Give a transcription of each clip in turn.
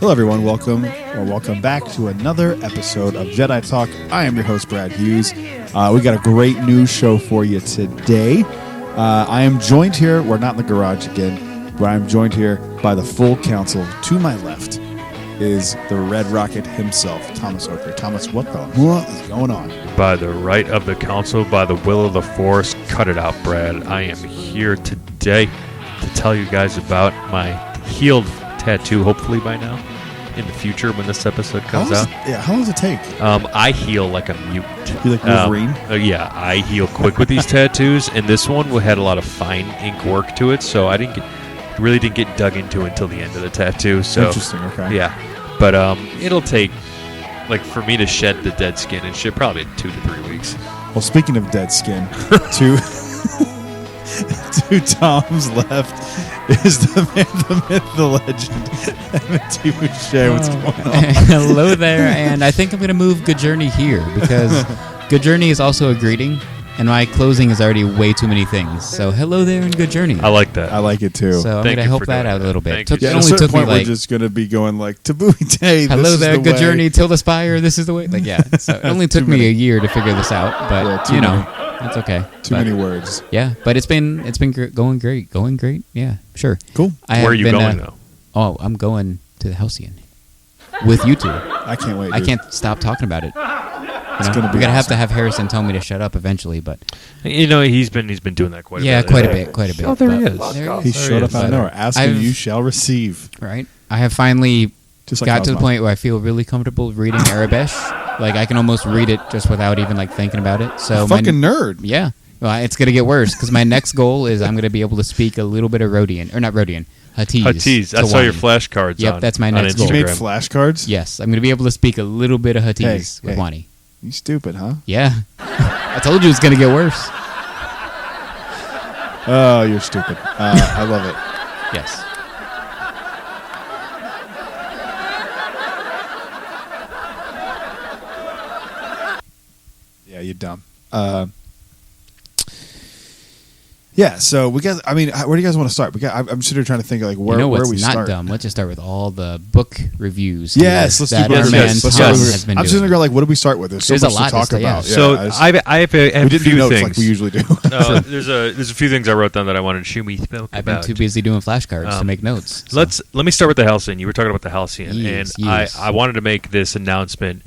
Hello everyone, welcome back to another episode of Jedi Talk. I am your host, Brad Hughes. We got a great news show for you today. I am joined here, we're not in the garage again, but I'm joined here by the full council. To my left is the Red Rocket himself, Thomas Oaker. Thomas, what is going on? By the right of the council, by the will of the Force, cut it out, Brad. I am here today to tell you guys about my healed tattoo, hopefully by now, in the future when this episode comes out. How long does it take? I heal like a mutant. You like Wolverine? Yeah, I heal quick with these tattoos, and this one had a lot of fine ink work to it, so I really didn't get dug into until the end of the tattoo. So interesting. Okay. Yeah, but it'll take, like, for me to shed the dead skin and shit, probably 2 to 3 weeks. Well, speaking of dead skin, to Tom's left is the man, the myth, the legend, M.T. Boucher. What's going on? Hello there, and I think I'm going to move Good Journey here because Good Journey is also a greeting, and my closing is already way too many things. So hello there and Good Journey. I like that. I like it too. So I'm going to help that out a little bit. It only took me like... We're just going to be going like, Taboo Day, hello there, Good Journey, till the spire, this is the way. Like, yeah. So it only took me a year to figure this out, but, that's okay. Too many words. Yeah, but it's been going great. Going great? Yeah, sure. Cool. Where are you going, though? Oh, I'm going to the Halcyon with you two. I can't wait, dude. I can't stop talking about it. It's going to be We're going to have to have Harrison tell me to shut up eventually, but... he's been doing that quite a bit. Yeah, quite a bit. Oh, there he is. He showed up out of nowhere. Ask and you shall receive. Right. I have finally got to the point where I feel really comfortable reading Arabesh. Like, I can almost read it just without even, like, thinking about it. So fucking nerd. Yeah. Well, it's going to get worse, because my next goal is I'm going to be able to speak a little bit of Rodian. Or not Rodian. Huttese. I saw your flashcards. Yep, that's my next goal. You made flashcards? Yes. I'm going to be able to speak a little bit of Huttese with Wani. You stupid, huh? Yeah. I told you it's going to get worse. Oh, you're stupid. I love it. Yes. Yeah, you're dumb. Yeah, so we got. I mean, where do you guys want to start? I'm sitting here trying to think like where we start. Not dumb. Let's just start with all the book reviews. Yes, let's do book reviews. I'm just gonna go like, what do we start with? There's so much to talk about. Yeah. So I have a few things like we usually do. There's a few things I wrote down that I wanted to speak about. I've been too busy doing flashcards to make notes. So. Let me start with the Halcyon. You were talking about the Halcyon, and I wanted to make this announcement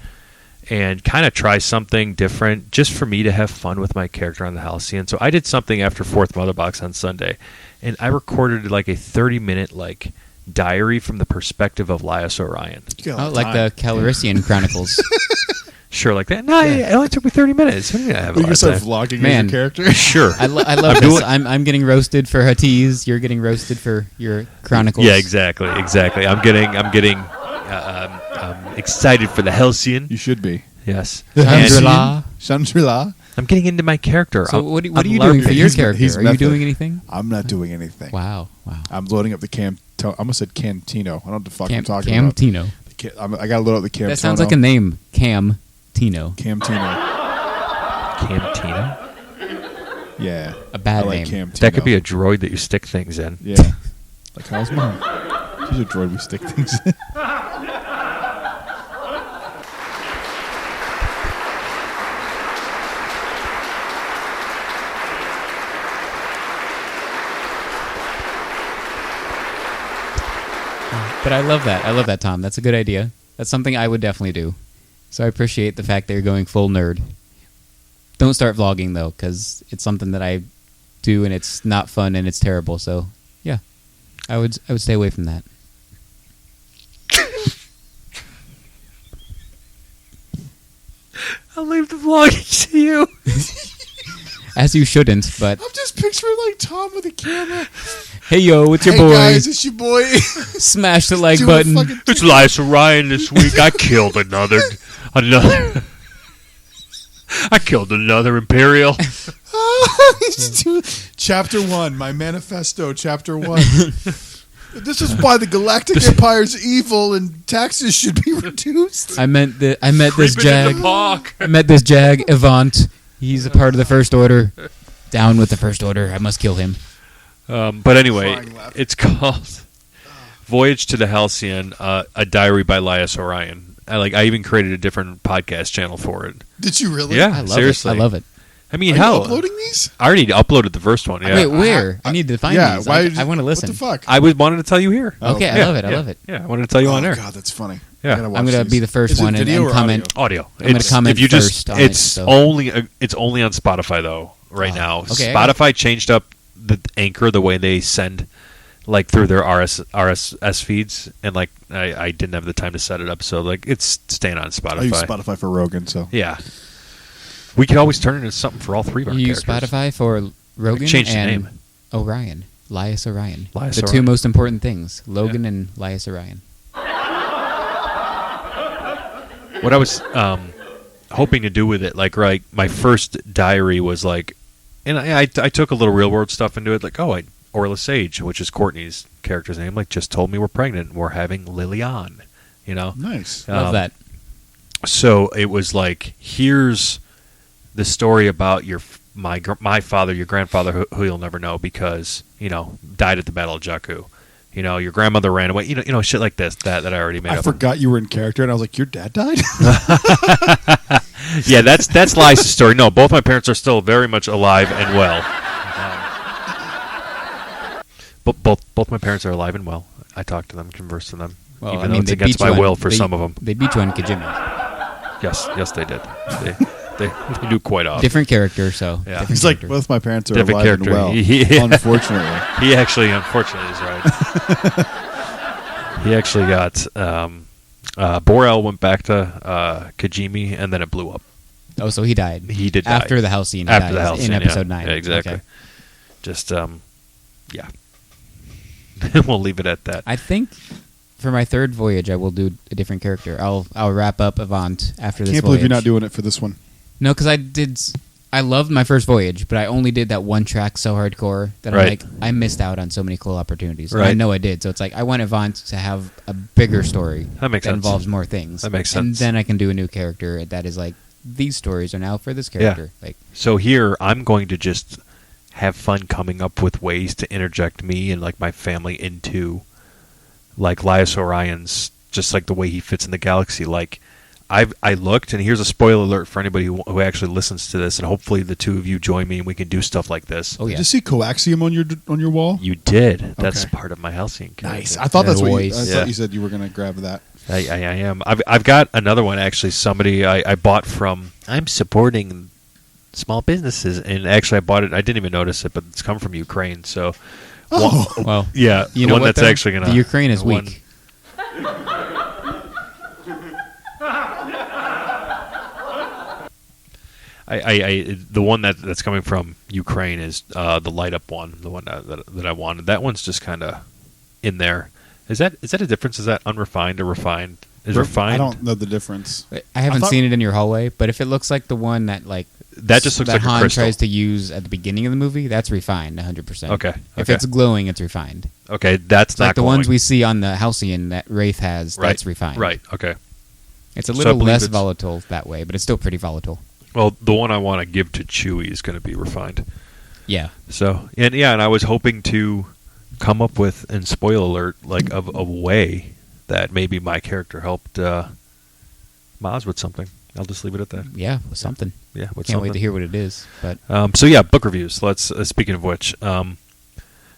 and kind of try something different just for me to have fun with my character on the Halcyon. So I did something after 4th Mother Box on Sunday, and I recorded like a 30-minute like diary from the perspective of Lias Orion. Like the Calrissian Chronicles. Sure, like that. No, it only took me 30 minutes. What do you mean I have a lot of time? Vlogging as your character? Sure. I love this. I'm getting roasted for Huttese. You're getting roasted for your Chronicles. Yeah, exactly. I'm getting excited for the Halcyon. You should be. Yes. Shangri-La. I'm getting into my character. So what are you doing for your character? Are you doing anything? I'm not doing anything. Wow. I'm loading up the I almost said Cantino. I don't know what the fuck I'm talking about. Camtino. I got to load up the Camtino. That sounds like a name. Camtino. Camtino. Yeah. A bad name. Camtino. That could be a droid that you stick things in. Yeah. Like how's mine? She's a droid we stick things in. But I love that. I love that, Tom. That's a good idea. That's something I would definitely do. So I appreciate the fact that you're going full nerd. Don't start vlogging, though, because it's something that I do, and it's not fun, and it's terrible. So, yeah. I would stay away from that. I'll leave the vlogging to you. As you shouldn't, but... I'm just picturing, like, Tom with a camera. Hey, yo, it's your boy. Hey, guys, it's your boy. Smash the like button. It's Lias Orion this week. I killed another... I killed another Imperial. Chapter 1, my manifesto, Chapter 1. This is why the Galactic Empire's evil and taxes should be reduced. I met this Jag. I met this Jag, Avant. He's a part of the First Order. Down with the First Order. I must kill him. But anyway, it's called Voyage to the Halcyon, a diary by Elias Orion. I even created a different podcast channel for it. Did you really? Yeah, I love seriously. it. I love it. I mean, Are hell, you uploading these? I already uploaded the first one. Yeah. Wait, where? I need to find these. I want to listen. What the fuck? I wanted to tell you here. Okay, I love it. I love it. Yeah, I wanted to tell you on air. God, that's funny. Yeah. I'm going to be the first one and comment. Audio. I'm going to comment if you first on it's it, it's only on Spotify though right now. Okay. Spotify changed up the Anchor the way they send through their RSS feeds, and I didn't have the time to set it up, so it's staying on Spotify. I use Spotify for Rogan, so yeah. We could always turn it into something for all three of our You use characters. Spotify for Rogan Change the and name. Orion. Elias Orion. Elias the Orion. two most important things. Logan and Elias Orion. What I was hoping to do with it, my first diary was and I took a little real world stuff into it, Orla Sage, which is Courtney's character's name, just told me we're pregnant and we're having Lilian, nice. Love that. So it was here's the story about my father, your grandfather, who you'll never know because died at the Battle of Jakku. Your grandmother ran away. Shit like this that I already made up. I forgot you were in character, and I was like, "Your dad died." Yeah, that's Liza's story. No, both my parents are still very much alive and well. But both my parents are alive and well. I talk to them, converse to them, Well, even though it's against my will for some of them. They beat you on Kajimi. Yes, they did. They do quite often. Different character, so. Yeah. Different He's character. both my parents are Different alive and character. well. Yeah. Unfortunately, He actually, unfortunately, is right. He actually got Bor-El went back to Kajimi, and then it blew up. Oh, so he died. He did after die. the Halcyon. After the Halcyon, in episode yeah. 9. Yeah, exactly. Okay. Just yeah. We'll leave it at that. I think for my third voyage, I will do a different character. I'll wrap up Avant after this can't voyage. believe you're not doing it for this one. No, because I loved my first voyage, but I only did that one track so hardcore that Right. I missed out on so many cool opportunities. And Right. I know I did. So it's I want Avant to have a bigger story That makes sense. involves more things. That makes And sense. then I can do a new character that is these stories are now for this character. So here, I'm going to just have fun coming up with ways to interject me and my family into Lias Orion's, just the way he fits in the galaxy. I looked, and here's a spoiler alert for anybody who actually listens to this, and hopefully the two of you join me and we can do stuff like this. Oh yeah. Did you see coaxium on your wall? You did. That's Okay. part of my Halcyon character. Nice. I thought that's what you, I Nice. Yeah. thought you said you were going to grab that. I am. I've got another one actually. Somebody I bought from. I'm supporting small businesses, and actually I bought it. I didn't even notice it, but it's come from Ukraine. So, Well, yeah, you the know one what, that's though? actually gonna. The Ukraine is the one- weak. The one that's coming from Ukraine is the light up one, the one that I wanted. That one's just kind of in there. Is that a difference? Is that unrefined or refined? Is refined? I don't know the difference. I haven't thought- seen it in your hallway, but if it looks like the one that that just looks that like a Han crystal. tries to use at the beginning of the movie, that's refined 100%. Okay, If okay. it's glowing, it's refined. Okay, that's It's not like the glowing. ones we see on the Halcyon that Wraith has, Right, that's refined. Right. Okay. It's a So I little believe less it's- volatile that way, but it's still pretty volatile. Well, the one I want to give to Chewie is going to be refined. Yeah. So, and I was hoping to come up with, and spoiler alert, of a way that maybe my character helped Maz with something. I'll just leave it at that. Yeah, with something. Yeah, with Can't something. wait to hear what it is. But So yeah, book reviews. Let's speaking of which,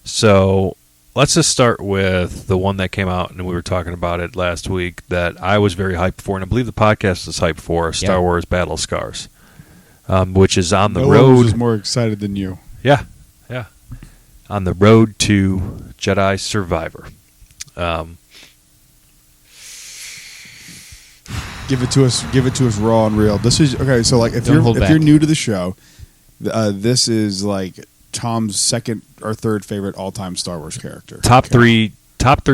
so let's just start with the one that came out, and we were talking about it last week that I was very hyped for, and I believe the podcast is hyped for, Star Wars Battle Scars, which is on the No one road. was more excited than you. Yeah. On the road to Jedi Survivor. Give it to us raw and real. This is okay. So if Don't hold back. you're new to the show, this is Tom's second or third favorite all time Star Wars character. Top three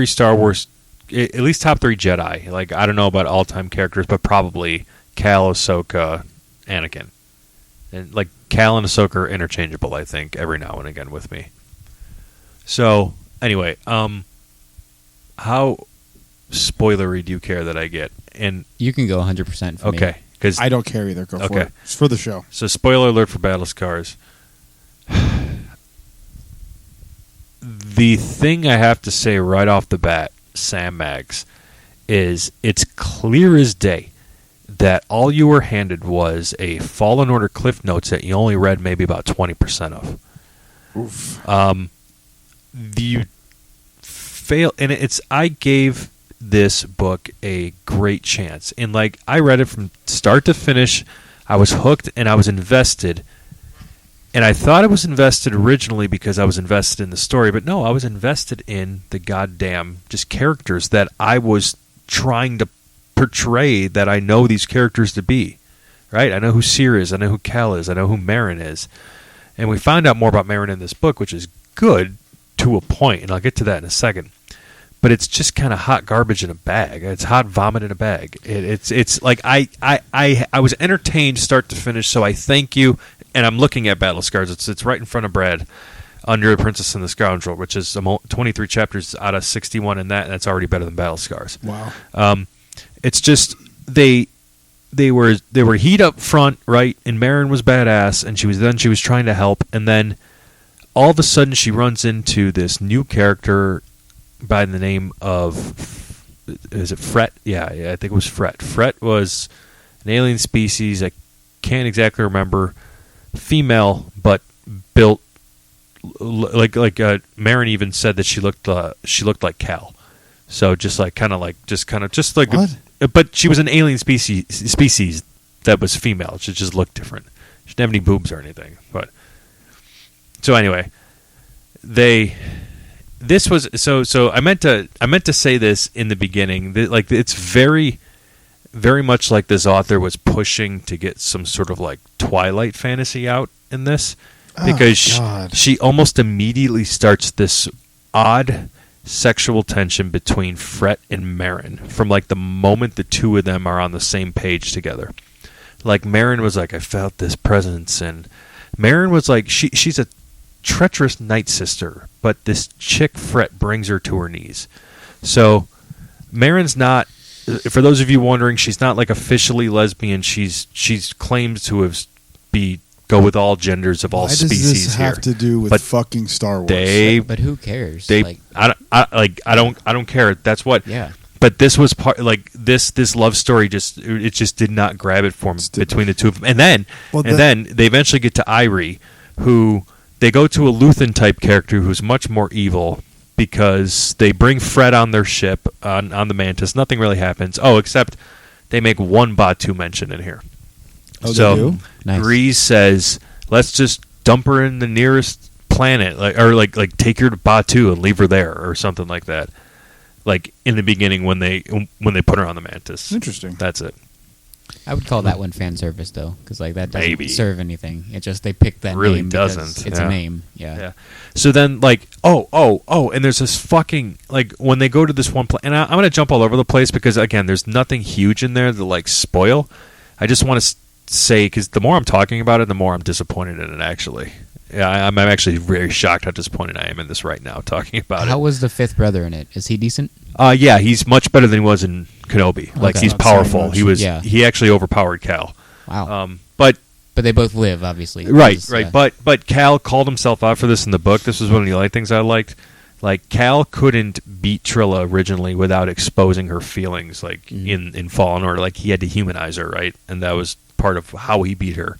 Star Wars, at least top three Jedi. I don't know about all time characters, but probably Cal, Ahsoka, Anakin, and Cal and Ahsoka are interchangeable. I think every now and again with me. So anyway, how spoilery do you care that I get? And you can go 100% for me. okay, because I don't care either. Go for Okay. it. It's for the show. so spoiler alert for Battle Scars. The thing I have to say right off the bat Sam Maggs is it's clear as day that all you were handed was a Fallen Order Cliff Notes that you only read maybe about 20% of. Oof. You fail, and I gave this book a great chance, and like I read it from start to finish. I was hooked and I was invested, and I thought I was invested originally because I was invested in the story, but no, I was invested in the goddamn just characters that I was trying to portray, that I know these characters to be, right? I know who Seer is, I know who Cal is, I know who Marin is, and we find out more about Marin in this book, which is good to a point, and I'll get to that in a second. But it's just kind of hot garbage in a bag. It's hot vomit in a bag. It's like I was entertained start to finish. So I thank you. And I'm looking at Battle Scars. It's right in front of Brad, under The Princess and the Scoundrel, which is 23 chapters out of 61, and that's already better than Battle Scars. Wow. It's just they were heat up front, right? And Marin was badass, and she was trying to help, and then all of a sudden she runs into this new character by the name of, is it Fret? Yeah, I think it was Fret. Fret was an alien species. I can't exactly remember. Female, but built like Marin even said that she looked like Cal. So just like what? But she was an alien species that was female. She just looked different. She didn't have any boobs or anything. But so anyway, This was so. I meant to say this in the beginning. Like it's very, very much like this author was pushing to get some sort of like Twilight fantasy out in this, because she almost immediately starts this odd sexual tension between Fret and Marin from like the moment the two of them are on the same page together. Like Marin was like, I felt this presence, and Marin was like, she's a treacherous night sister, but this chick Fret brings her to her knees. So Marin's not, for those of you wondering, she's not like officially lesbian. She's claims to go with all genders of all species. Why does this have to do with fucking Star Wars? But who cares? I don't care. That's what. Yeah. But this was part like this love story just did not grab it for me between the two of them. And then they eventually get to Irie, who they go to a Luthen type character who's much more evil, because they bring Fred on their ship on the Mantis. Nothing really happens. Oh, except they make one Batu mention in here. Oh, so they do? Nice. Grease says, "Let's just dump her in the nearest planet, like take her to Batu and leave her there, or something like that." Like in the beginning when they put her on the Mantis. Interesting. That's it. I would call that one fan service though, because like that doesn't Maybe. serve anything. It just they picked that Really name because doesn't. it's Yeah. a name. Yeah. So then, like, and there's this fucking, like, when they go to this one place, and I'm going to jump all over the place because, again, there's nothing huge in there to, like, spoil. I just want to say, because the more I'm talking about it, the more I'm disappointed in it, actually. Yeah, I'm actually very shocked how disappointed I am in this right now, talking about How was the fifth brother in it? Is he decent? it. Yeah, he's much better than he was in Kenobi. Like, Okay. he's Not saying powerful. much. He actually overpowered Cal. Wow. But they both live, obviously. Right. Yeah. But Cal called himself out for this in the book. This was one of the only things I liked. Like, Cal couldn't beat Trilla originally without exposing her feelings, like, in Fallen Order. Like, he had to humanize her, right? And that was part of how he beat her.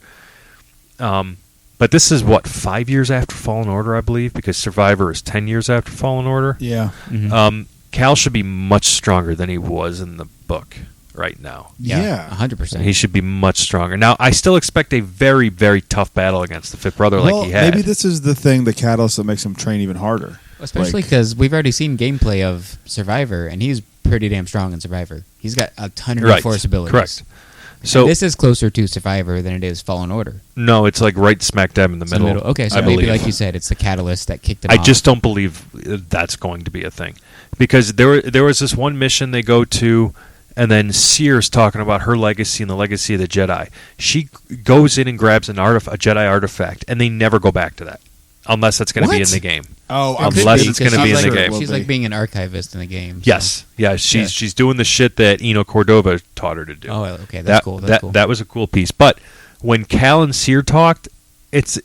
But this is, 5 years after Fallen Order, I believe? Because Survivor is 10 years after Fallen Order. Yeah. Mm-hmm. Cal should be much stronger than he was in the book right now. Yeah. 100%. He should be much stronger. Now, I still expect a very, very tough battle against the fifth brother like he had. Maybe this is the thing, the catalyst that makes him train even harder. Especially because we've already seen gameplay of Survivor, and he's pretty damn strong in Survivor. He's got a ton of force abilities. Correct. So and this is closer to Survivor than it is Fallen Order. No, it's like right smack dab in the middle. Okay, so I maybe, believe. like you said, it's the catalyst that kicked it I off. just don't believe that's going to be a thing, because there was this one mission they go to, and then Seer's talking about her legacy and the legacy of the Jedi. She goes in and grabs a Jedi artifact, and they never go back to that, unless it's going to be in the game. Oh, unless it's going to be in the game. She's like being an archivist in the game. So. Yes, yeah, she's doing the shit that Eno Cordova taught her to do. Oh, okay, that's cool. That's cool. That was a cool piece. But when Cal and Seer talked, it's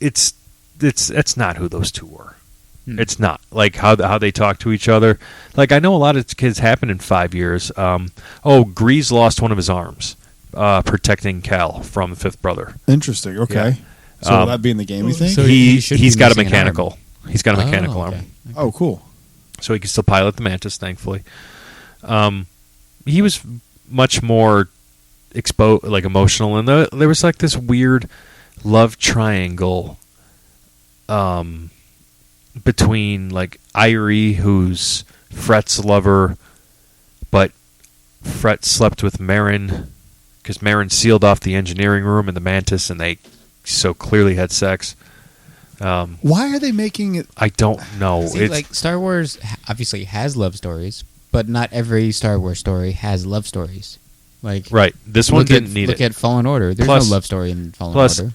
not who those two were. It's not like how they talk to each other. Like I know a lot of kids happen in 5 years. Grease lost one of his arms protecting Cal from the fifth brother. Interesting. Okay. Yeah. So will that be in the game? You think? So he's got a mechanical. He's got a mechanical arm. Oh, cool. So he can still pilot the Mantis, thankfully. He was much more emotional, and there was like this weird love triangle between like Irie, who's Fret's lover, but Fret slept with Marin because Marin sealed off the engineering room in the Mantis, and they so clearly had sex. Why are they making it? I don't know. See, like Star Wars obviously has love stories, but not every Star Wars story has love stories. Like right, this one didn't need it. Look at Fallen Order. There's no love story in Fallen Order.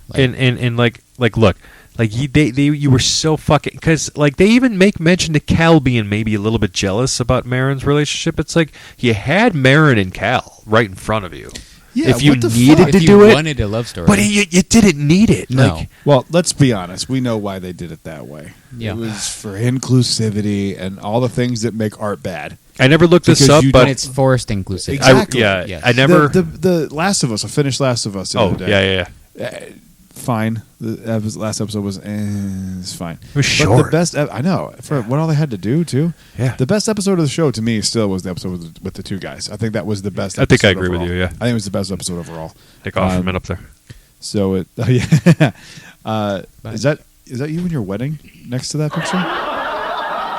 You were so fucking because like they even make mention to Cal being maybe a little bit jealous about Marin's relationship. It's like you had Marin and Cal right in front of you. Yeah, if you If you wanted a love story, but you didn't need it. No. Well, let's be honest. We know why they did it that way. Yeah. It was for inclusivity and all the things that make art bad. I never looked this up, but it's forced inclusivity. Exactly. I never. The Last of Us. I finished Last of Us the other day. Yeah. Fine. The last episode was it's fine. It was But short. the best. I know for what all they had to do too. Yeah. The best episode of the show to me still was the episode with the two guys. I think that was the best. I think I episode agree with overall. you. Yeah. I think it was the best episode overall. Nick Offerman up there. So it. Is that you in your wedding next to that picture?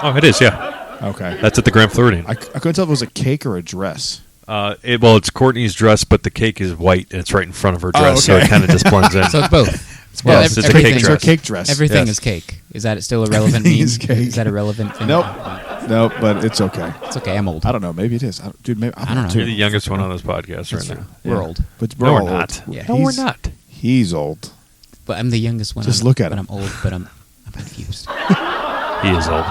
Oh, it is. Yeah. Okay. That's at the Grand Floridian. I couldn't tell if it was a cake or a dress. It's Courtney's dress, but the cake is white and it's right in front of her dress, so it kind of just blends in. So it's both. Yes, it's a cake dress. It's a cake dress. Everything Yes. is cake. Is that still a relevant meme? Is cake. Is that a relevant thing? Nope. But it's okay. It's okay. I'm old. I don't know. Maybe it is. Dude, maybe I don't know. You're the youngest one on this podcast right now. We're old. But we're No, all we're old. not. Yeah. No, we're not. He's old. But I'm the youngest one. Just look at but him. I'm old, but I'm confused. He is old.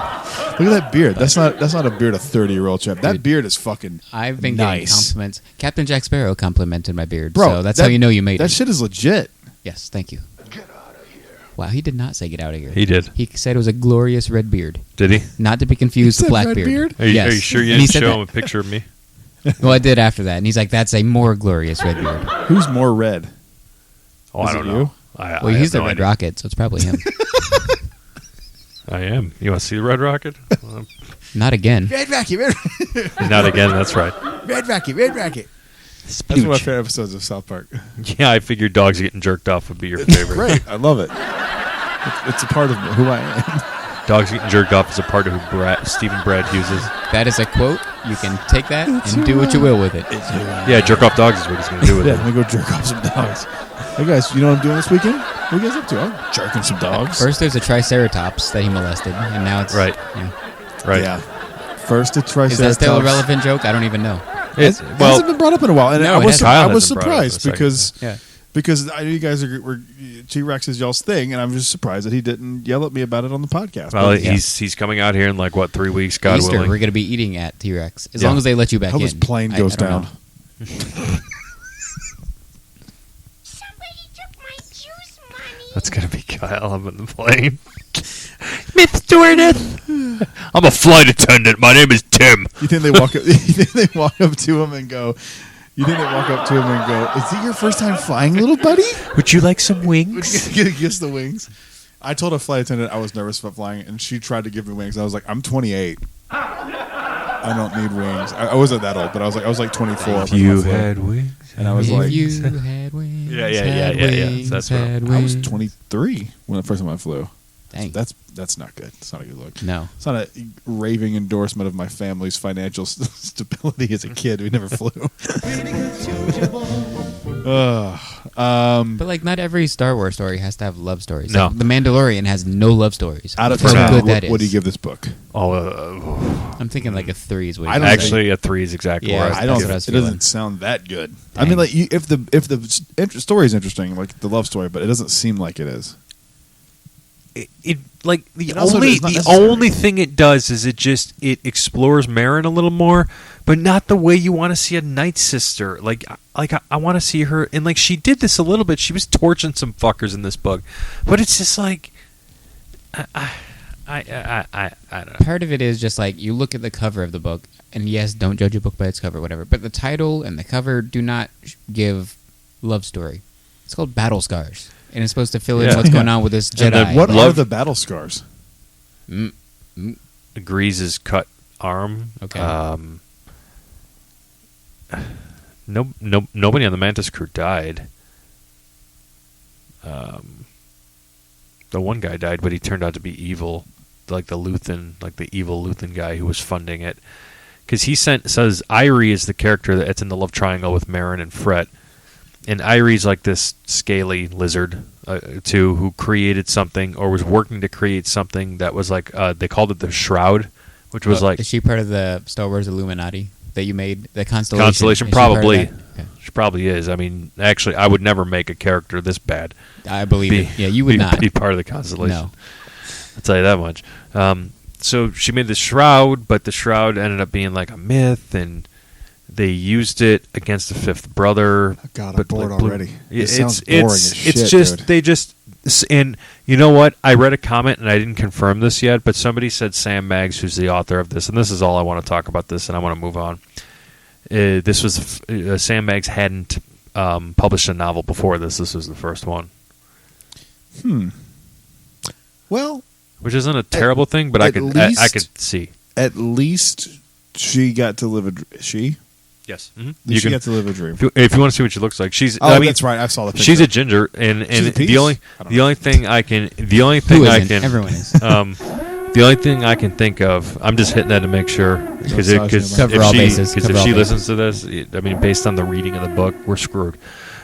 Look at that beard. That's not a beard a 30-year-old chap. That beard is fucking I've been getting nice. compliments. Captain Jack Sparrow complimented my beard. Bro, so that's how you know you made that it. shit is legit. Yes, thank you. Wow, he did not say get out of here. He did. He said it was a glorious red beard. Did he? Not to be confused He with said black red beard. beard? Yes. Are you sure you And he didn't said show him that. a picture of me? Well, I did after that. And he's like, that's a more glorious red beard. Who's more red? Oh, Is I it don't you? know. Well, I he's have the no Red idea. Rocket, so it's probably him. I am. You want to see the Red Rocket? Not again. Red Rocket. Not again. That's right. Red Rocket. Red Rocket. That's one of my favorite episodes of South Park. Yeah, I figured dogs getting jerked off would be your favorite. Great. I love it. It's a part of who I am. Dogs getting jerked off is a part of who Stephen Brad Hughes is. That is a quote. You can take that and do what you will with it. Yeah, jerk off dogs is what he's going to do with Yeah, it. let me go jerk off some dogs. Hey guys, you know what I'm doing this weekend? What are you guys up to? I'm jerking some dogs. First, there's a Triceratops that he molested, and now it's Right. Yeah. Right. Yeah. First a Triceratops. Is that still a relevant joke? I don't even know. It's, Hasn't been brought up in a while, and No, I it was hasn't. I was Kyle hasn't brought it up in a surprised second. because Yeah. I knew you guys were T-Rex is y'all's thing, and I'm just surprised that he didn't yell at me about it on the podcast. well, But he's coming out here in 3 weeks, God Easter, willing. we're going to be eating at T-Rex as Yeah. long as they let you back I hope in. his plane I goes don't down. know. Somebody took my juice money. That's going to be Kyle. I'm in the plane. Miss Stewardess. I'm a flight attendant. My name is Tim. You think they walk up? You think they walk up to him and go? You think they walk up to him and go? Is it your first time flying, little buddy? Would you like some Would wings? you kiss the wings? I told a flight attendant I was nervous about flying, and she tried to give me wings. I was like, I'm 28. I don't need wings. I wasn't that old, but I was like 24. If you had wings. and I was If like, you had wings, Yeah, yeah, had yeah, yeah. wings, That's what had I was wings. 23 when the first time I flew. Dang. That's not good. It's not a good look. No. It's not a raving endorsement of my family's financial stability as a kid who never flew. But like, not every Star Wars story has to have love stories. No. Like, The Mandalorian has no love stories. Out of Look how 10, good that what do you is. give this book? I'm thinking like a 3 is what I you don't say. Actually, a 3 is exactly Yeah, where I don't. what I was It feeling. doesn't sound that good. I Dang. mean, like if the story is interesting, like the love story, but it doesn't seem like it is. It like the It also only is not the necessary. only thing it does is it explores Marin a little more, but not the way you want to see a Night Sister. Like I want to see her, and like she did this a little bit. She was torching some fuckers in this book, but it's just like I I don't know. Part of it is just like you look at the cover of the book, and yes, don't judge a book by its cover, whatever. But the title and the cover do not give love story. It's called Battle Scars, and it's supposed to fill in what's going on with this Jedi. What are the battle scars? Grease's cut arm. Okay. Nobody on the Mantis crew died. The one guy died, but he turned out to be evil, like the evil Luthen guy who was funding it. Because he says Irie is the character that's in the love triangle with Marin and Fret, and Irie's like this scaly lizard too, who created something or was working to create something that was like they called it the Shroud, which was like. Is she part of the Star Wars Illuminati that you made? The Constellation? Probably. Okay. She probably is. I mean, actually, I would never make a character this bad. I believe it. Yeah, you would not be part of the Constellation. No. I'll tell you that much. So she made the Shroud, but the Shroud ended up being like a myth, and they used it against the fifth brother. God, I'm bored already. It sounds boring as shit, it's just dude. they just. And you know what? I read a comment, and I didn't confirm this yet, but somebody said Sam Maggs, who's the author of this, and this is all I want to talk about this, and I want to move on. This was Sam Maggs hadn't published a novel before this. This was the first one. Well, which isn't a terrible thing, but I could see. At least she got to live she. Yes, mm-hmm. She got to live a dream. If you want to see what she looks like, she's. Oh, that's right. I saw the picture. She's a ginger, and the only thing I can everyone is. The only thing I can think of, I'm just hitting that to make sure, because if she listens to this, I mean, based on the reading of the book, we're screwed.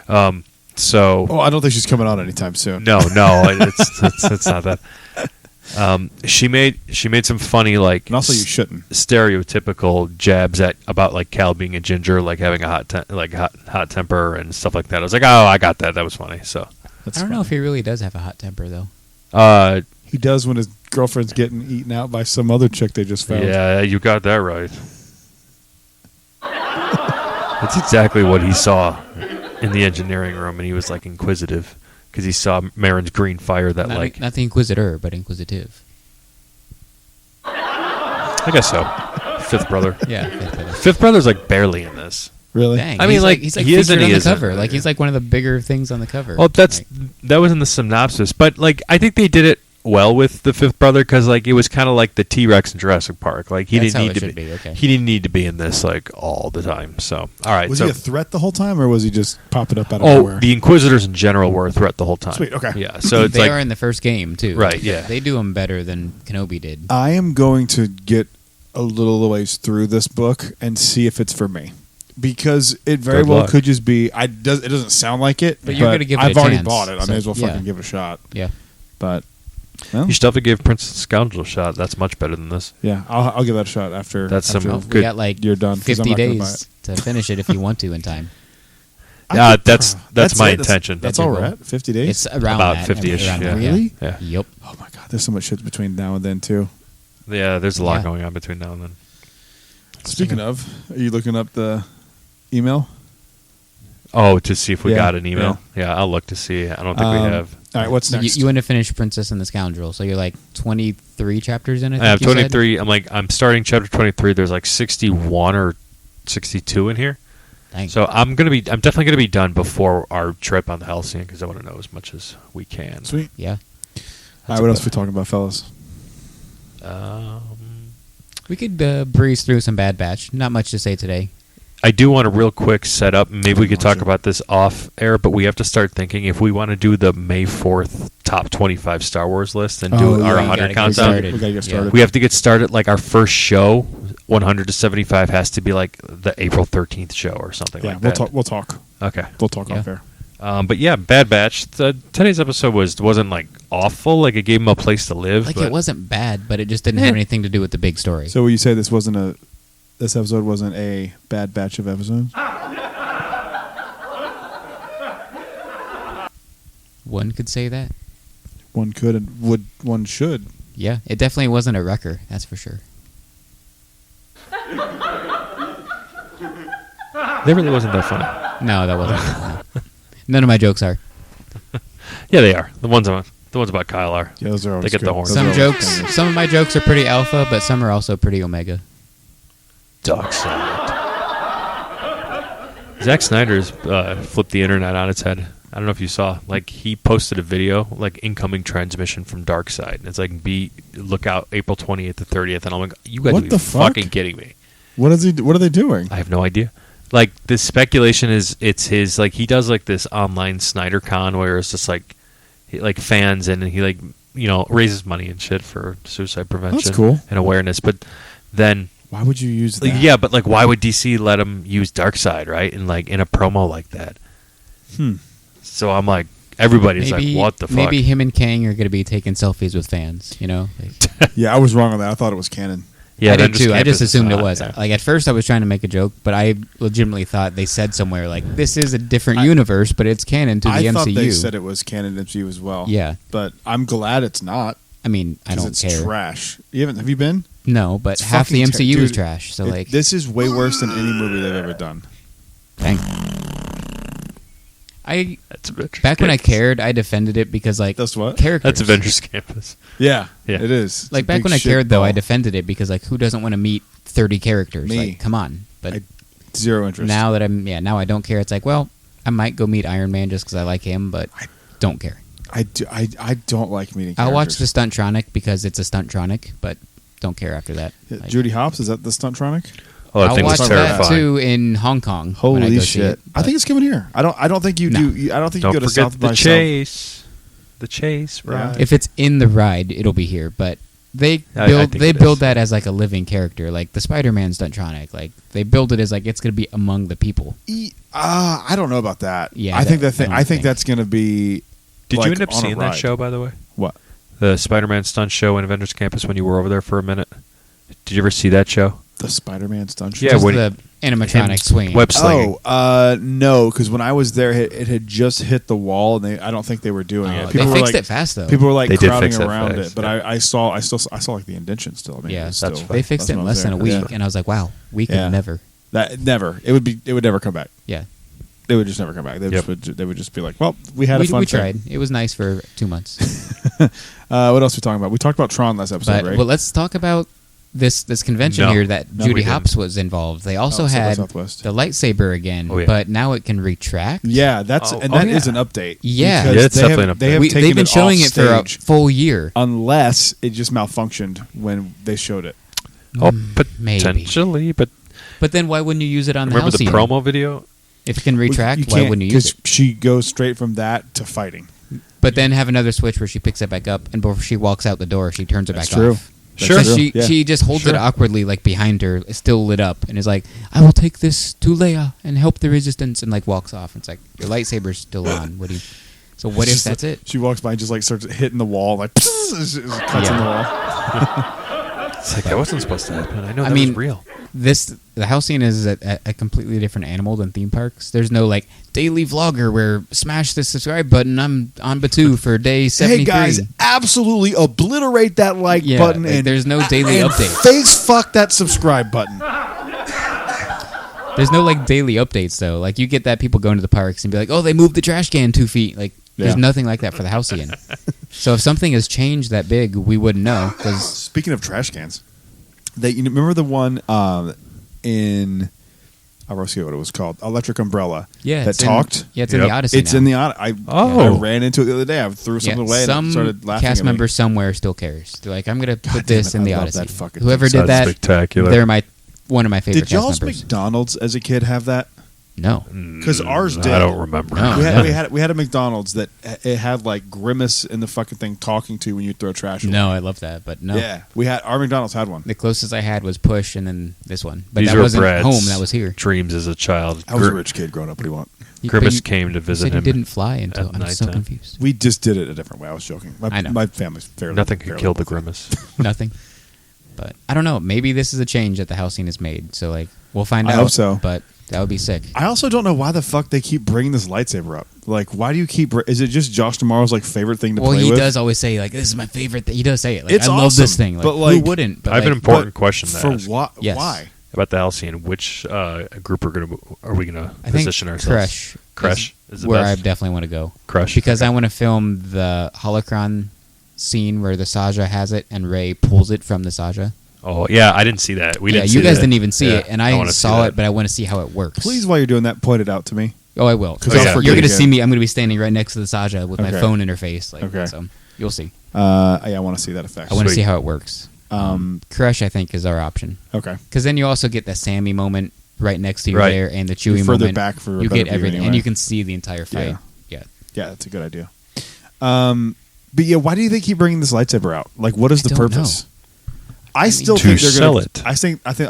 So. Oh, I don't think she's coming on anytime soon. No, it's not that. She made some funny, like, and also you shouldn't, stereotypical jabs at about like Cal being a ginger, like having a hot temper and stuff like that. I was like, oh, I got that. That was funny. So I don't know if he really does have a hot temper though. He does when his girlfriend's getting eaten out by some other chick they just found. Yeah, you got that right. That's exactly what he saw in the engineering room, and he was like inquisitive because he saw Marin's green fire that not the Inquisitor, but inquisitive. I guess so. Fifth brother. Yeah, Fifth brother's like barely in this. Really? Dang, I mean, he's like he is and featured he on the isn't. cover. Like he's like one of the bigger things on the cover. Well, that was in the synopsis, but like I think they did it well with the fifth brother because like it was kind of like the T-Rex in Jurassic Park. Like he didn't need to be in this like all the time. So all right, was he a threat the whole time, or was he just popping up out of nowhere? The Inquisitors in general were a threat the whole time. Sweet, okay, yeah. So it's they are in the first game too, right? Yeah, they do them better than Kenobi did. I am going to get a little ways through this book and see if it's for me. Because it very well could just be. It doesn't sound like it, but you're going to give it I've a already chance, bought it. I may as well yeah. fucking give it a shot. Yeah, but well, you still have to give Princess Scoundrel a shot. That's much better than this. Yeah, I'll give that a shot after. That's after some we good. got like you're done. 50 days to finish it if you want to in time. Yeah, that's my intention. That's all right. 50 days. It's around about that, 50ish. Yeah. Really? Yeah. Yep. Oh my god, there's so much shit between now and then too. Yeah, there's a lot going on between now and then. Speaking of, are you looking up the email? Oh, to see if we got an email? Yeah, I'll look to see. I don't think we have. All right, what's next? You want to finish Princess and the Scoundrel, so you're like 23 chapters in it. I have 23. I'm starting chapter 23. There's like 61 or 62 in here. Dang. So I'm definitely gonna be done before our trip on the Halcyon because I want to know as much as we can. Sweet. Yeah. All right, what else are we talking about, fellas? We could breeze through some Bad Batch. Not much to say today. I do want a real quick setup. Maybe we could talk about this off air, but we have to start thinking if we want to do the May 4th top 25 Star Wars list and do our 100 countdown. We gotta get started. We have to get started. Like our first show, 100 to 75, has to be like the April 13th show or something like that. We'll talk. Okay. We'll talk off air. But yeah, Bad Batch. Today's episode wasn't like awful. Like it gave him a place to live. Like it wasn't bad, but it just didn't have anything to do with the big story. So will you say this episode wasn't a bad batch of episodes? One could say that. One could and one should. Yeah, it definitely wasn't a wrecker. That's for sure. They really wasn't that funny. No, that wasn't. No. None of my jokes are. Yeah, they are. The ones The ones about Kyle are. Yeah, those are always They get good. the horns. Some Those are jokes, always good. some of my jokes are pretty alpha, but some are also pretty omega. Dark side. Zack Snyder's flipped the internet on its head. I don't know if you saw. Like, he posted a video, like, incoming transmission from Dark Side. It's like, look out April 28th to 30th. And I'm like, you guys What are the fuck? fucking kidding me. What are they doing? I have no idea. Like, the speculation is it's his, like, he does, like, this online Snyder Con where it's just, like fans and he, like, you know, raises money and shit for suicide prevention. That's cool. And awareness. But then... Why would you use that? Like, yeah, but, like, why would DC let him use Dark Side, right? And, like, in a promo like that. So I'm like, everybody's like, what the fuck? Maybe him and Kang are going to be taking selfies with fans, you know? Like, Yeah, I was wrong on that. I thought it was canon. Yeah, I did too. I Campus just is assumed it not, was. yeah. Like, at first I was trying to make a joke, but I legitimately thought they said somewhere, like, this is a different universe, but it's canon to the I MCU. thought they said it was canon MCU as well. Yeah. But I'm glad it's not. I mean, I 'cause don't it's care. trash. Have you been? No, but It's half the fucking MCU is dude, trash. So, like, this is way worse than any movie they've ever done. dang. That's Avengers Back when I Campus. cared, I defended it because, like, That's what? characters. That's Avengers Campus. Yeah, Yeah. it is. It's Like, a back big when I shit cared, though, I ball. defended it because, like, who doesn't want to meet 30 characters? Me. Like, come on. But Zero interest. now that now I don't care. It's like, well, I might go meet Iron Man just because I like him, but don't care. I don't like meeting characters. I'll watch the Stuntronic because it's a Stuntronic, but don't care after that. Yeah, Like, Judy Hopps, is that the Stuntronic? Oh, that I'll thing watch was that terrifying. too in Hong Kong. when I Holy go see shit! it, I think it's coming here. I don't think you No. do. I don't think Don't you go to forget South by the chase. The chase, right? Yeah. if it's in the ride, it'll be here. But they I build think they it build is. that as like a living character, like the Spider-Man Stuntronic. Like they build it as like it's going to be among the people. I don't know about that. Yeah, I think I don't I think think. that's going to be. Did like, you end up on a seeing that ride. show, by the way? What? The Spider-Man stunt show in Avengers Campus when you were over there for a minute? Did you ever see that show? The Spider-Man stunt show? Yeah, Just when the animatronic swing. Web slinging. No, because when I was there, it had just hit the wall, and I don't think they were doing it. They People were fixed like, it fast though. People were like They did crowding fix it around fast, it, but yeah. I saw like the indention still. I mean, Yeah, it was that's still, fine. they fixed it in when I was less than a there. week, Yeah. and I was like, wow, we can Yeah. never. That never. It would never come back. Yeah, They would just never come back. They Yep. they would just be like, well, we had a fun we thing. tried. It was nice for 2 months. What else are we talking about? We talked about Tron last episode, But right? well, let's talk about this convention No. here that No, Judy we didn't. Hopps was involved. They also South by had Southwest. the lightsaber again, Oh, yeah. but now it can retract. Yeah, that's Oh, and oh, that is yeah. an update. Yeah. Because Yeah, it's they definitely have, an They update. have taken They've been it showing off it for a stage full year. unless it just malfunctioned when they showed it. Oh, maybe. potentially, but But then why wouldn't you use it on remember the Halcyon? promo video? If it can retract, You why can't, wouldn't you use it? she goes straight from that to fighting. But then have another switch where she picks it back up, and before she walks out the door, she turns it That's back true. off. Sure. So Yeah. she just holds it Sure. awkwardly, like behind her, still lit up, and is like, "I will take this to Leia and help the Resistance," and like walks off. It's like your lightsaber's still on. What do you? So what It's if just that's it? She walks by and just like starts hitting the wall, like cuts in the wall. It's like, that wasn't supposed to happen. I know I that mean, was real. The Halcyon is a completely different animal than theme parks. There's no like daily vlogger where smash the subscribe button. I'm on Batu for day 73. Hey guys, absolutely obliterate that like Yeah, button like, and there's no daily and update. Face fuck that subscribe button. There's no like daily updates though. Like you get that people going to the parks and be like, "Oh, they moved the trash can 2 feet." Like there's Yeah. nothing like that for the Halcyon. So if something has changed that big, we wouldn't know because Speaking of trash cans, you remember the one in I wrote what it was called, Electric Umbrella. yeah, that it's talked. it's in Yep. the Odyssey. It's now. in the I Oh. ran into it the other day. I threw Yeah, something away and some it started laughing. cast at me. member somewhere still cares. They're like, I'm gonna God put damn this it, in the I love Odyssey. that fucking Whoever thing. did Sounds that, spectacular. they're one of my favorite Did y'all's cast members. McDonald's as a kid have that? No, Because ours did. I don't remember. No. We had a McDonald's that it had like Grimace in the fucking thing talking to you when you throw trash away. no, I love that, but no. Yeah, our McDonald's had one. The closest I had was Push, and then this one. But These that were wasn't Brad's home. That was here. Dreams as a child. I was a rich kid growing up. What do you want? Grimace But came to you visit said him. he didn't fly until at I'm so nighttime. confused. We just did it a different way. I was joking. I know. My family's fairly. Nothing could fairly kill the wealthy. Grimace. Nothing. But I don't know. Maybe this is a change that the Halcyon has made. So like we'll find I out. hope so. But that would be sick. I also don't know why the fuck they keep bringing this lightsaber up. Like, why do you keep? Is it just Josh Tomorrow's like favorite thing to Well, play he with? does always say like, "This is my favorite thing." He does say it. Like, It's I love this awesome, thing. Like, but, like, who wouldn't? But I have an like, important question to For ask. what? Yes. Why? about the Halcyon, which group are we gonna position ourselves? Crush is the where best. I definitely want to go. Crush, because I want to film the holocron scene where the Saja has it and Rey pulls it from the Saja. Oh yeah, I didn't see that. You guys didn't even see it, and I saw it, but I want to see how it works. Please, while you're doing that, point it out to me. Oh, I will. Because you're going to see me. I'm going to be standing right next to the Saja with my phone interface. So you'll see. I want to see that effect. I want to see how it works. Crush, I think, is our option. Okay. Because then you also get the Sammy moment right next to you there, and the Chewie further moment. Back for you get everything, and you can see the entire fight. Yeah, that's a good idea. But yeah, why do they keep bringing this lightsaber out? Like, what is the purpose? I still think they're going to sell it. I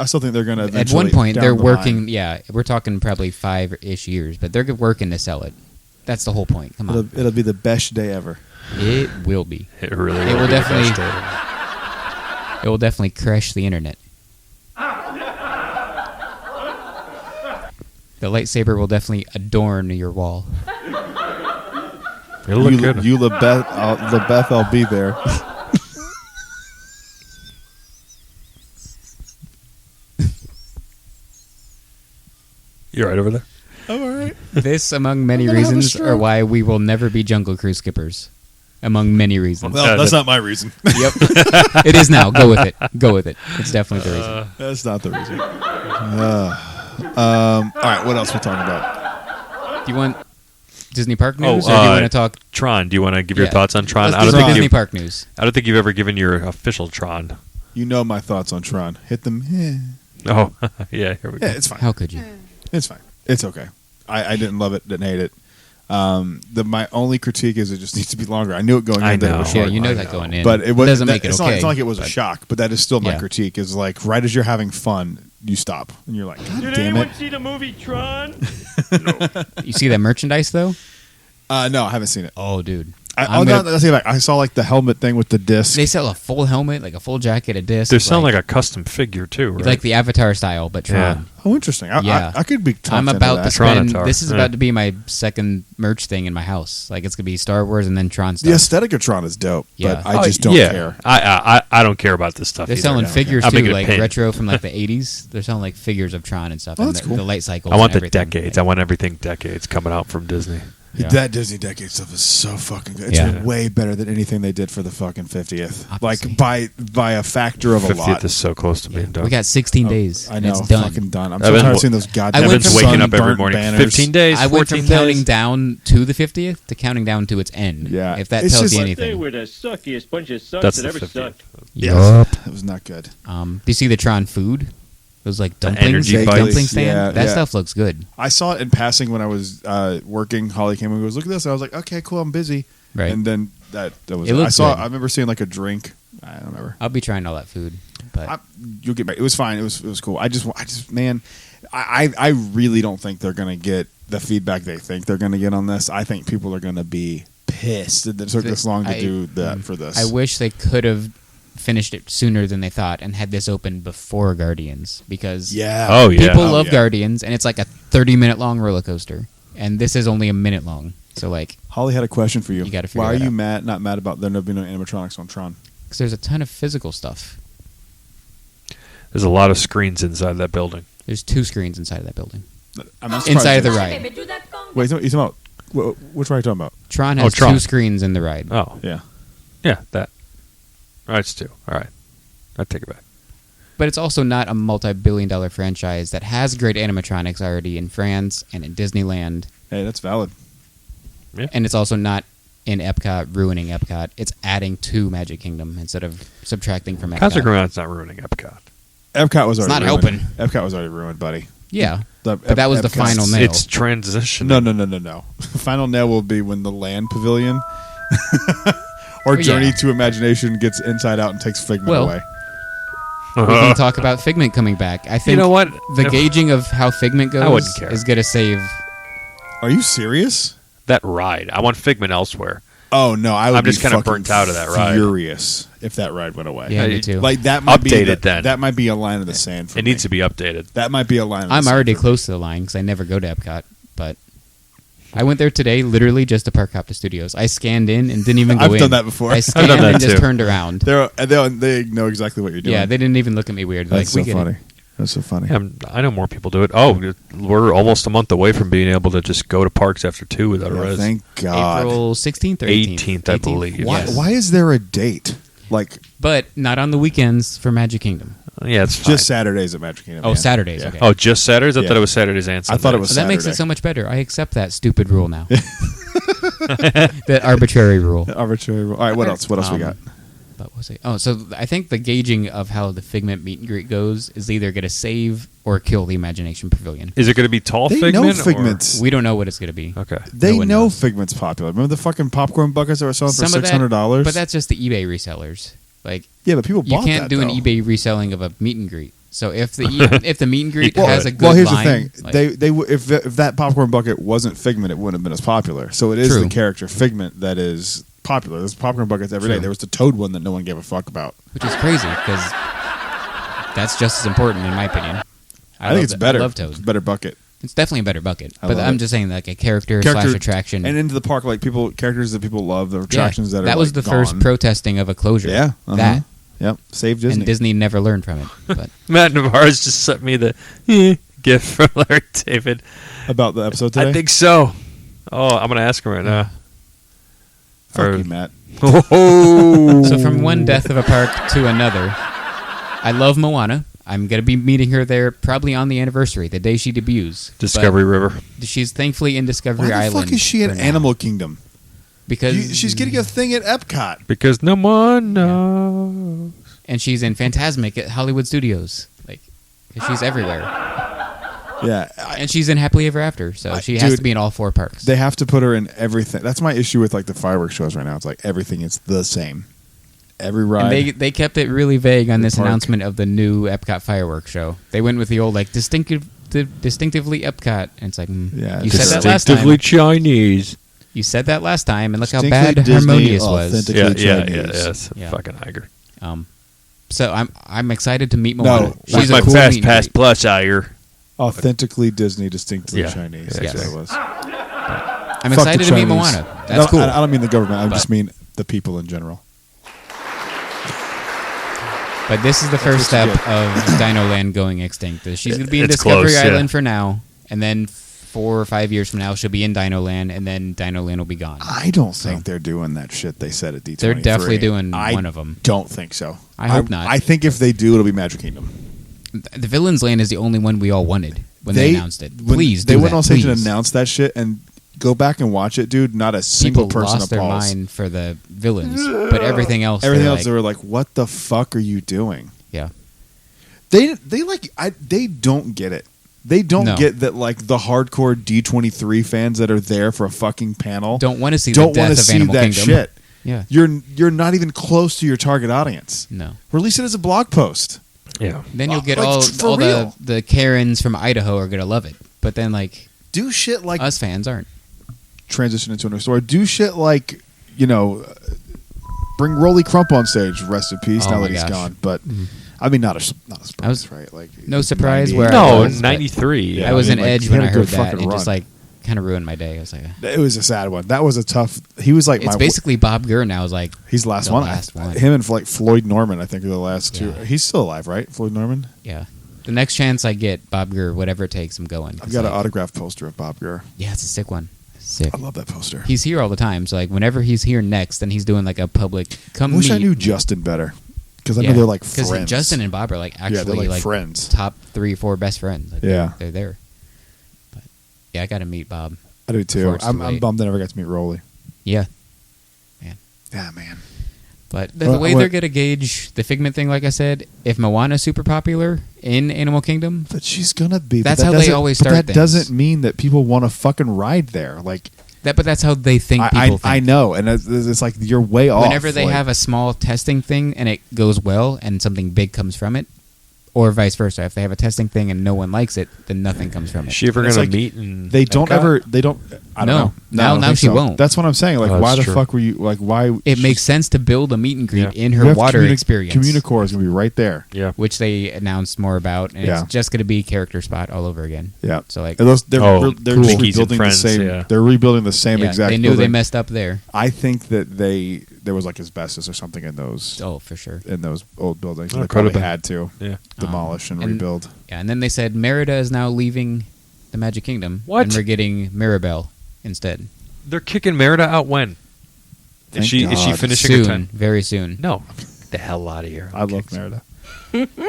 still think they're going to. At one point, they're working. Yeah, we're talking probably 5-ish years, but they're working to sell it. That's the whole point. Come on, it'll be the best day ever. It will be. It really. It will definitely. It will definitely crash the internet. The lightsaber will definitely adorn your wall. It'll look good. You LaBeth, I'll be there. You right over there? I'm all right. This, among many reasons, are why we will never be Jungle Cruise skippers. Among many reasons. Well, that's not my reason. Yep. It is now. Go with it. Go with it. It's definitely the reason. That's not the reason. All right, what else we talking about? Do you want Disney Park news, or do you want to talk Tron? Do you want to give your thoughts on Tron? Let's do Disney Park news. I don't think you've ever given your official Tron. You know my thoughts on Tron. Hit them. Oh, yeah. Here we go. Yeah, it's fine. How could you? It's fine. It's okay. I didn't love it. Didn't hate it. My only critique is it just needs to be longer. I knew it going in. Know. Yeah, you know that going in. But it doesn't make it okay. It's not like it was a shock, but that is still my critique. Is like right as you're having fun, you stop and you're like, God damn it! Did anyone see the movie Tron? No. You see that merchandise though? No, I haven't seen it. Oh, dude. I saw like the helmet thing with the disc. They sell a full helmet, like a full jacket, a disc. They're selling like a custom figure too, right? Like the Avatar style, but Tron. Yeah. Oh, interesting. I could be. I'm about to spend. Tron-atar. This is about to be my second merch thing in my house. Like it's gonna be Star Wars and then Tron stuff. The aesthetic of Tron is dope, but I just don't care. I don't care about this stuff. They're selling figures too, like retro from like the '80s. They're selling like figures of Tron and stuff. Oh, and that's cool. The light cycles. I want and the decades. I want everything decades coming out from Disney. Yeah. That Disney Decade stuff is so fucking good. It's way better than anything they did for the fucking 50th. Obviously. Like by a factor of a lot. 50th is so close to being done. We got 16 days. I know. It's done. Fucking done. I'm so tired of seeing those goddamn Evan's waking up every morning. Banners. 15 days. I went from 14 counting days. down to the 50th to counting down to its end. Yeah. If that It's tells just you like anything. They were the suckiest bunch of sucks That's that the ever 50th. sucked. Yes. It was not good. Do you see the Tron food? Those like dumplings, energy dumpling bites. stand. That stuff looks good. I saw it in passing when I was working. Holly came and goes, "Look at this." I was like, "Okay, cool. I'm busy." Right. And then that was. It looks good. I remember seeing like a drink. I don't remember. I'll be trying all that food, but You'll get back. It was fine. It was cool. I just man, I really don't think they're gonna get the feedback they think they're gonna get on this. I think people are gonna be pissed that it took this long to do that for this. I wish they could have finished it sooner than they thought and had this open before Guardians because people love Guardians and it's like a 30-minute long roller coaster and this is only a minute long. So like Holly had a question for you. You got to figure Why are that you out. not mad about there not being no animatronics on Tron? Because there's a ton of physical stuff. There's a lot of screens inside that building. There's 2 screens inside of that building. I'm not Inside of the surprised. ride. Wait, you talking about which ride are you talking about? Tron has Tron. 2 screens in the ride. Oh. Yeah. Yeah, that. All right, it's 2. All right. I take it back. But it's also not a multi-billion-dollar franchise that has great animatronics already in France and in Disneyland. Hey, that's valid. Yeah. And it's also not in Epcot ruining Epcot. It's adding to Magic Kingdom instead of subtracting from Epcot. Concert Ground's not ruining Epcot. Epcot was already not ruined. helping. Epcot was already ruined, buddy. Yeah. But that was the final nail. It's transition. No. Final nail will be when the Land Pavilion or Journey to Imagination gets Inside Out and takes Figment away. We can talk about Figment coming back. I think you know what? The gauging of how Figment goes wouldn't care. is going to save. Are you serious? That ride. I want Figment elsewhere. Oh no, I'm just kind of burnt out of that ride. Furious if that ride went away. Yeah, me too. Like that might Updated then. That might be a line in the sand for It me. needs to be updated. That might be a line. I'm already close to the line because I never go to Epcot, but I went there today literally just to park hop the studios. I scanned in and didn't even go in. I've done that before. I scanned done that and just too. turned around. They know exactly what you're doing. Yeah, they didn't even look at me weird. That's like, so funny. That's so funny. Yeah, I know more people do it. Oh, we're almost a month away from being able to just go to parks after 2 without a res. Thank God. April 16th or 18th, I believe. Why, Yes. why is there a date? Like But not on the weekends for Magic Kingdom. Yeah, it's fine. just Saturdays at Magic Kingdom. Oh, yeah. Saturdays. Yeah. Okay. Oh, just Saturdays? I Yeah. thought it was Saturdays and Sundays. I thought it was That makes it Saturday. so much better. I accept that stupid rule now. That arbitrary rule. Arbitrary rule. All right, what else? What else we got? But what's it? Oh, so I think the gauging of how the Figment meet and greet goes is either going to save or kill the Imagination Pavilion. Is it going to be tall They Figment? know or- Figment's. We don't know what it's going to be. Okay. They No one know knows. Figment's popular. Remember the fucking popcorn buckets that were selling for Some of that- $600? But that's just the eBay resellers. Like yeah, but people you bought can't that, do an though. eBay reselling of a meet and greet. So if the if the meet and greet Well, has a good well, here's line, the thing. like, If that popcorn bucket wasn't Figment, it wouldn't have been as popular. So it is True. the character Figment that is popular. There's popcorn buckets every day. True. There was the Toad one that no one gave a fuck about. which is crazy because that's just as important in my opinion. I think it's better. I love It's Toad. a better bucket. It's definitely a better bucket. I But love I'm it. just saying like a character slash attraction. and into the park, like characters that people love, the attractions that are was like, the first gone. protesting of a closure. Yeah, That Yep, save Disney. and Disney never learned from it. But Matt Navarro's just sent me the gift from Larry David. About the episode today. I think so. Oh, I'm going to ask him right now. Fuck you, Matt. Oh. so from one death of a park to another, I love Moana. I'm going to be meeting her there probably on the anniversary, the day she debuts. Discovery River. But she's thankfully in Discovery Why the Island. fuck is she for in now. Animal Kingdom? Because She's getting a thing at Epcot. Because no one knows. and she's in Fantasmic at Hollywood Studios. Like 'cause she's everywhere. Yeah, And she's in Happily Ever After, so she has dude, to be in all 4 parks. they have to put her in everything. That's my issue with like the fireworks shows right now. It's like everything is the same. Every ride. And they kept it really vague on The this park. announcement of the new Epcot fireworks show. They went with the old like distinctively Epcot, and it's like Yeah, you said that last time. Distinctively Chinese. You said that last time, and look how Distinctly bad Disney, Harmonious was. authentic- Yeah, Particularly yeah, Chinese. yes. Yeah. Fucking Iger. So I'm excited to meet Moana. No, She's my a cool Fast meet and Pass greet. Plus Iger. Authentically Disney, distinctly Yeah. Chinese. Yeah, That's what exactly. it was. I'm Fuck excited the to meet Chinese. Moana. That's cool. I don't mean the government. I But- just mean the people in general. But this is the first what you step of Dino Land going extinct. She's going to be in It's Discovery close, yeah. Island for now, and then 4 or 5 years from now, she'll be in Dino Land, and then Dino Land will be gone. I don't think they're doing that shit they said at D23. They're definitely doing one of them. Don't think so. I hope not. I think if they do, it'll be Magic Kingdom. The Villains Land is the only one we all wanted when they announced it. when Please, they do went that, on stage and please. announced that shit, and go back and watch it, dude. Not a single People person lost their applauds. mind for the villains, but everything else, Everything they're else, like, they were like, "What the fuck are you doing?" yeah. They don't get it. They don't No. get that like the hardcore D23 fans that are there for a fucking panel Don't want to see don't the want death to of see Animal that Kingdom. shit. Yeah, You're not even close to your target audience. no. Release it as a blog post. Yeah. Then you'll get Like, all for the real. the Karens from Idaho are gonna love it, but then like Do shit like us fans aren't. transition into another story. Do shit like bring Rolly Crump on stage. Rest in peace. Oh now my that he's gosh. gone, but I mean, not a surprise, I was- right? Like no surprise 98. where I No, was, but 93. Yeah, I was I an mean, like, edge he when had I a good heard that. fucking It just run. like kind of ruined my day. I was like, It was a sad one. That was a tough. He was like it's my. basically Bob Gurr now. Is like, He's the last the one. last one. Him and like Floyd Norman, I think, are the last two. Yeah. He's still alive, right? Floyd Norman. yeah. The next chance I get, Bob Gurr, whatever it takes, I'm going. I've It's got like, an autographed poster of Bob Gurr. Yeah, it's a sick one. Sick. I love that poster. He's here all the time. So like, whenever he's here next, then he's doing like a public come I wish I meet. knew Justin better because I Yeah. know they're like 'Cause friends. Justin and Bob are like actually yeah, they're like, like friends. top 3 or 4 best friends. Like, Yeah. they're there. But yeah, I got to meet Bob. I do too. before it's too I'm late. bummed I never got to meet Rolly. Yeah, Yeah, man. but the Well, way what- they're gonna gauge the Figment thing, like I said, if Moana's super popular in Animal Kingdom, But she's gonna be. but That's that how they doesn't- always but start that things. doesn't mean that people want to fucking ride there. Like but that's how they think people think. I know, and it's like you're way off. Whenever they like- have a small testing thing and it goes well and something big comes from it, or vice versa, if they have a testing thing and no one likes it, then nothing comes from it. Is she ever It's going to like meet? In They don't Epcot? ever. They don't. I don't No. know. Now- I don't now think she so. won't. That's what I'm saying. Like, Oh, why that's the true. fuck were you? Like, why? It makes sense to build a meet and greet Yeah. in You her have water experience, Communicore is gonna be right there. Yeah. which they announced more about, and Yeah. it's just going to be character spot all over again. Yeah. So like, And they're Oh, they're cool. just Mickey's and rebuilding Friends, the same. yeah. They're rebuilding the same yeah, exact. they knew building. they messed up there. I think that they there was like asbestos or something in those. Oh, for sure. In those old buildings, Oh, they it probably could've been. had to demolish and rebuild. Yeah, and then they said Merida is now leaving the Magic Kingdom. What? And we're getting Mirabelle instead. They're kicking Merida out when? Thank Is she God. finishing Soon, her time? very soon. No. Get the hell out of here. I love Merida.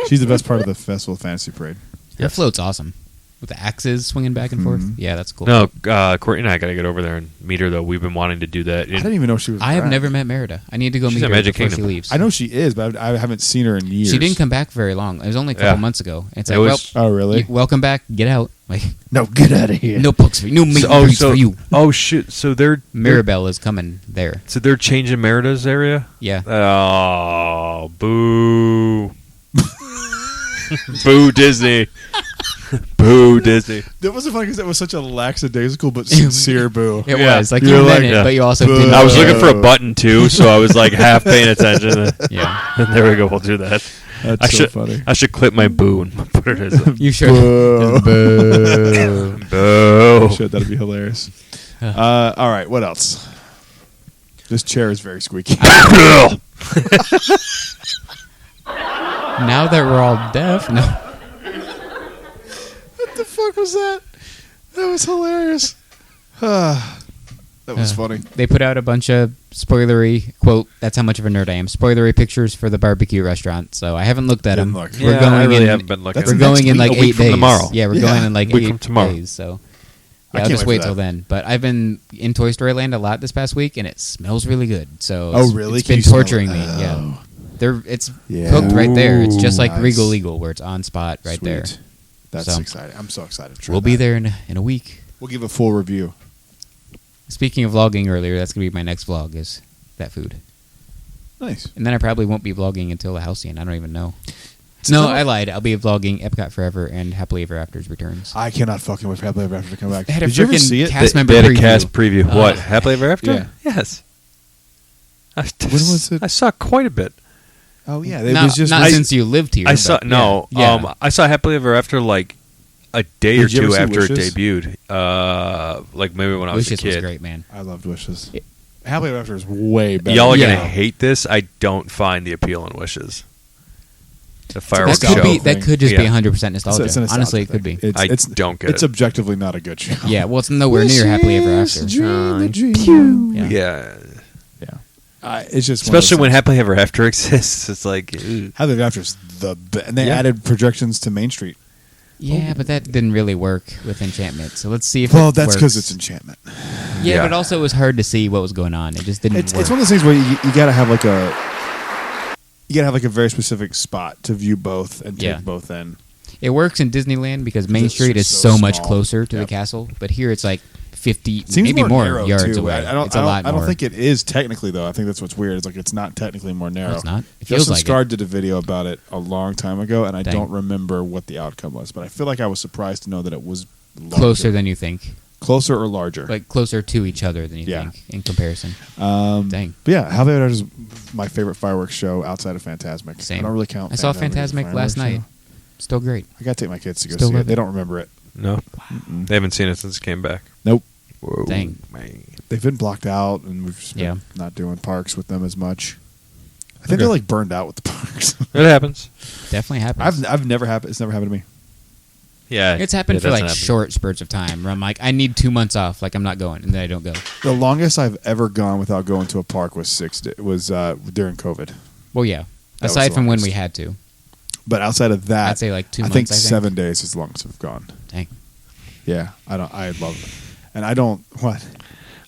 She's the best part of the Festival of Fantasy Parade. Her float's awesome. With the axes swinging back and forth. Yeah, that's cool. No, Courtney and I got to get over there and meet her, though. We've been wanting to do that. I didn't even know she was. I have around. never met Merida. I need to go She's meet at her Magic before Kingdom. she leaves. I know she is, but I haven't seen her in years. She didn't come back very long. It was only a couple months ago. It's It like, was- well, Oh, really? welcome back. Get out. Like, No, get out of here. no books for you. No meat and greets for you. Oh, shit. So they're Mirabelle is coming there. So they're changing Merida's area? Yeah. Oh, boo. Boo, Disney. Boo, Disney. That wasn't funny because that was such a lackadaisical but sincere boo. It Yeah. was. Like, You're you meant like, it, but you also boo. didn't. I was care. looking for a button, too, so I was like half paying attention. Yeah. And there we go. We'll do that. That's so funny. I should clip my boo and put it as a You should. Boo. Boo. boo. Shit, that'd be hilarious. All right, what else? This chair is very squeaky. Now that we're all deaf, no. What the fuck was that? That was hilarious. That was funny. They put out a bunch of spoilery, quote, that's how much of a nerd I am, spoilery pictures for the barbecue restaurant. So I haven't looked at Didn't them. look. We're Yeah, going I really in, haven't been looking. That's We're next going in week. like A 8 week from days. tomorrow. Yeah, we're Yeah. going in like Week 8 from tomorrow. days. So I yeah, I'll can't just wait wait for till that. then. But I've been in Toy Story Land a lot this past week, and it smells really good. So Oh, really? It's Can been you smell torturing it? me. Yeah, Oh. it's Yeah. cooked right there. It's just like Nice. Regal Eagle, where it's on spot right there. Sweet. That's So, exciting. I'm so excited. To try We'll be that. there in a week. We'll give a full review. Speaking of vlogging earlier, that's gonna be my next vlog. Is that food? Nice. And then I probably won't be vlogging until the Halcyon. I don't even know. No, I lied. I'll be vlogging Epcot Forever and Happily Ever After's returns. I cannot fucking wait for Happily Ever After to come back. They had a Did you ever frickin' see it? cast member They had a preview. cast preview. What? Uh, Happily Ever After? yeah. Yes. When was it? I saw quite a bit. Oh yeah, it Not, was just. not since you lived here. I saw but no. Yeah. I saw Happily Ever After like a day Did or you ever two see after Wishes? it debuted. Like maybe when I was Wishes a kid. was great, man. I loved Wishes. Happily Ever After is way better. Y'all are Yeah. gonna hate this. I don't find the appeal in Wishes. The That fireworks could show. be. That could just be Yeah. 100% nostalgia. It's a nostalgia Honestly, it could thing. be. It's, don't get It's it. objectively not a good show. Yeah. Well, it's nowhere near Happily Ever After. Dream the dream. Yeah. Yeah. It's just one of Especially those when things. Happily Ever After exists. It's like ew. Happily Ever After is the best. And they Yeah. added projections to Main Street. Yeah, but that didn't really work with Enchantment. So let's see if Well, it that's because works. it's enchantment. Yeah, Yeah. but also it was hard to see what was going on. It just didn't It's work. one of those things where you gotta have like a very specific spot to view both and take Yeah. both in. It works in Disneyland because Main It's Street is so so much small. closer to the Yep. castle, but here it's like 50, It seems maybe more narrow, yards too. away. I don't, It's a lot I don't more. think it is technically though. I think that's what's weird. It's like it's not technically more narrow. No, it's not. It feels Justin like Scar it. did a video about it a long time ago, and I Dang. don't remember what the outcome was. But I feel like I was surprised to know that it was larger. Closer than you think. closer or larger. Like closer to each other than you Yeah. think in comparison. But Dang. yeah, Happily Ever After is my favorite fireworks show outside of Fantasmic. Same. I don't really count. I saw Fantasmic as a Phantasmic last fireworks night. Still great. show. I got to take my kids to go Still see it. love They it. don't remember it. No. They haven't seen it since it came back. Nope. Whoa, Dang. man. They've been blocked out, and we've just been Yeah. not doing parks with them as much. I think Okay. they're like burned out with the parks. It happens. Definitely happens. I've never happened. It's never happened to me. Yeah. It's happened it for like doesn't happen. short spurts of time where I'm like, I need 2 months off. Like I'm not going, and then I don't go. The longest I've ever gone without going to a park was during COVID. Well, yeah. That was Aside the from when longest. we had to. But outside of that, I'd say like 2 I months. think 7 days is the longest I've gone. Dang. Yeah, I love it, and I don't what.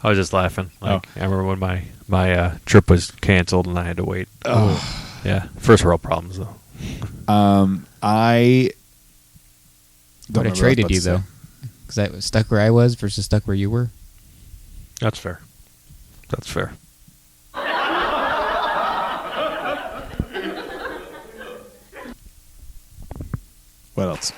I was just laughing. Like I remember when my trip was canceled and I had to wait. Oh. Yeah. First world problems though. I Would have traded you though, because I was stuck where I was versus stuck where you were. That's fair. That's fair. What else?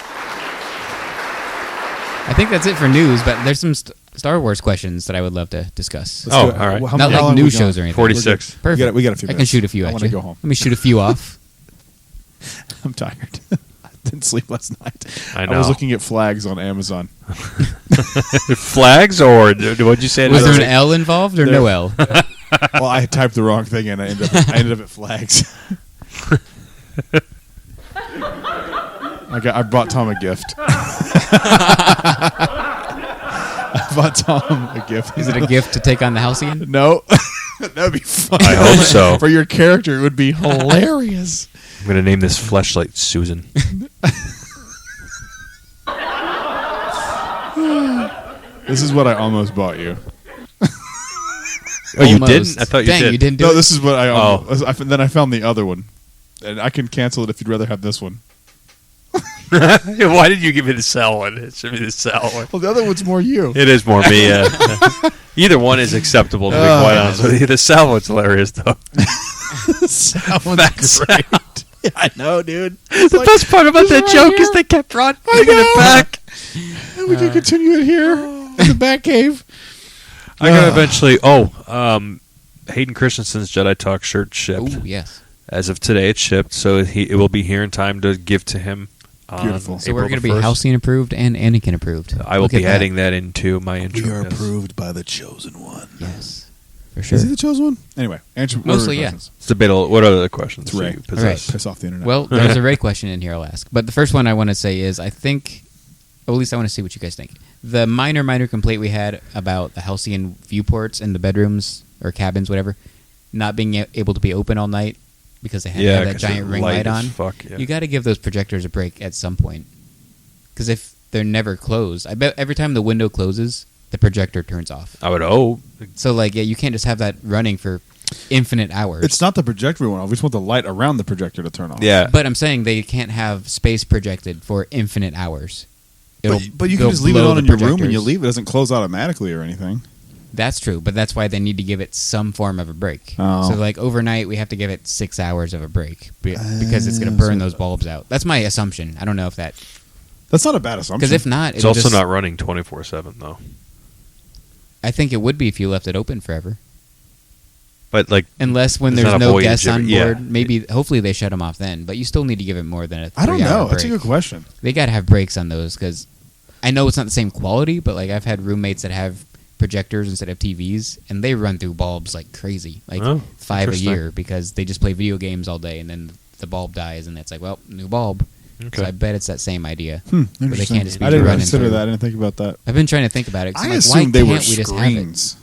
I think that's it for news, but there's some Star Wars questions that I would love to discuss. Let's Oh, do it. all right. How Not how long like we news gone? shows or anything. 46. Perfect. We got a few I can minutes. shoot a few I at wanna you. go home. Let me shoot a few off. I'm tired. I didn't sleep last night. I was know. looking at flags on Amazon. Flags or what'd you say? Was there an L involved or no L? Well, I typed the wrong thing and I ended up at flags. I brought Tom a gift. I bought Tom a gift. Is it a gift to take on the Halcyon? No. That'd be fun. I hope so. For your character, it would be hilarious. I'm going to name this fleshlight Susan. This is what I almost bought you. Oh, you Almost. didn't? I thought you Dang, did. you didn't do No, it? this is what I almost... Then I found the other one. And I can cancel it if you'd rather have this one. Why did you give me the Sal one? It should be the Sal one. Well, the other one's more you. It is more me, yeah. Either one is acceptable, to be quite honest with you. The Sal one's hilarious, though. That's great. Yeah, I know, dude. The best part about that joke is they kept bringing it back. We can continue it here in the Batcave. I got eventually... Hayden Christensen's Jedi Talk shirt shipped. Oh, yes. As of today, it's shipped, so it will be here in time to give to him. Beautiful. So we're going to be Halcyon approved and Anakin approved. I will be adding that into my intro. We are yes. approved by the Chosen One. Yes. For sure. Is he the Chosen One? Anyway, answer Mostly, yeah. It's debatable. What other questions It's do Ray. you possess? Piss off the internet. Well, there's a Ray question in here I'll ask. But the first one I want to say is I think, or at least I want to see what you guys think. The minor complaint we had about the Halcyon viewports in the bedrooms or cabins, whatever, not being able to be open all night because they had to have that 'cause giant it's ring light light as on. fuck, yeah. You got to give those projectors a break at some point. Because if they're never closed, I bet every time the window closes, the projector turns off. I would hope. So, you can't just have that running for infinite hours. it's not the projector we want off. We just want the light around the projector to turn off. Yeah. But I'm saying they can't have space projected for infinite hours. But you can it'll just leave it blow on the in your room and projectors. you leave it. It doesn't close automatically or anything. That's true, but that's why they need to give it some form of a break. Oh. So, overnight, we have to give it 6 hours of a break because it's going to burn those bulbs out. That's my assumption. I don't know if that... That's not a bad assumption. Because if not, It's also not running 24/7, though. I think it would be if you left it open forever. But, Unless when There's there's not a no voyage guests of on it, yeah. board, maybe, hopefully they shut them off then. But you still need to give it more than a 3 I don't know. break. That's a good question. They got to have breaks on those because I know it's not the same quality, but I've had roommates that have projectors instead of TVs, and they run through bulbs like crazy, 5 a interesting. year because they just play video games all day, and then the bulb dies, and it's new bulb. Okay. So I bet it's that same idea. Interesting. But they can't just be I didn't running consider through. that. I didn't think about that. I've been trying to think about it. 'cause I I'm like, assumed why they were can't we just have it? screens.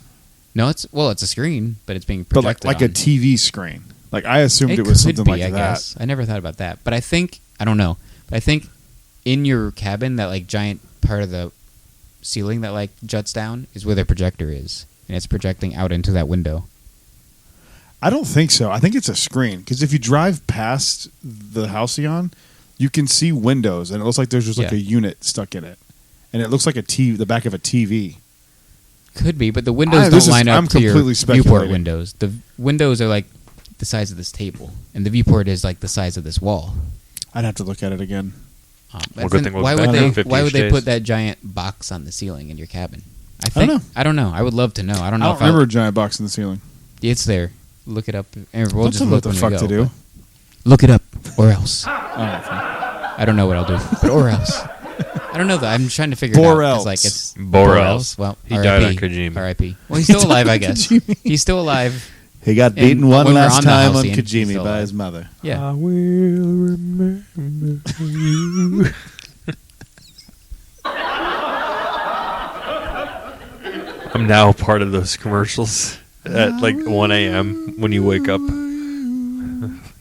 No, it's a screen, but it's being But projected like a on. TV screen. I assumed it was could something be, like I that. guess. I never thought about that. But I don't know. But I think in your cabin, that giant part of the ceiling that juts down is where the projector is. And it's projecting out into that window. I don't think so. I think it's a screen. Because if you drive past the Halcyon, you can see windows. And it looks like there's just a unit stuck in it. And it looks like the back of a TV. Could be, but the windows don't line up I'm to your completely viewport speculating. windows. The windows are the size of this table. And the viewport is the size of this wall. I'd have to look at it again. Well, good thing we'll why back would on they? 50 Why would they days. put that giant box on the ceiling in your cabin? I don't know. I would love to know. I don't know. I don't remember a giant box in the ceiling. It's there. Look it up. And we'll Don't just tell me look what the when we fuck to go. do. Look it up, or else. Oh, I don't know what I'll do, but or else. I don't know though. I'm trying to figure it Bor out. else. It's Bor Bor else. Well, He RIP. died on Kojima. R.I.P. Well, he's still alive, I guess. Kojima. He's still alive. He got And beaten one when we're last on the time on Halcyon, he's Kojima still by alive. his mother. Yeah. I will remember you. I'm now part of those commercials at 1 a.m. when you wake up.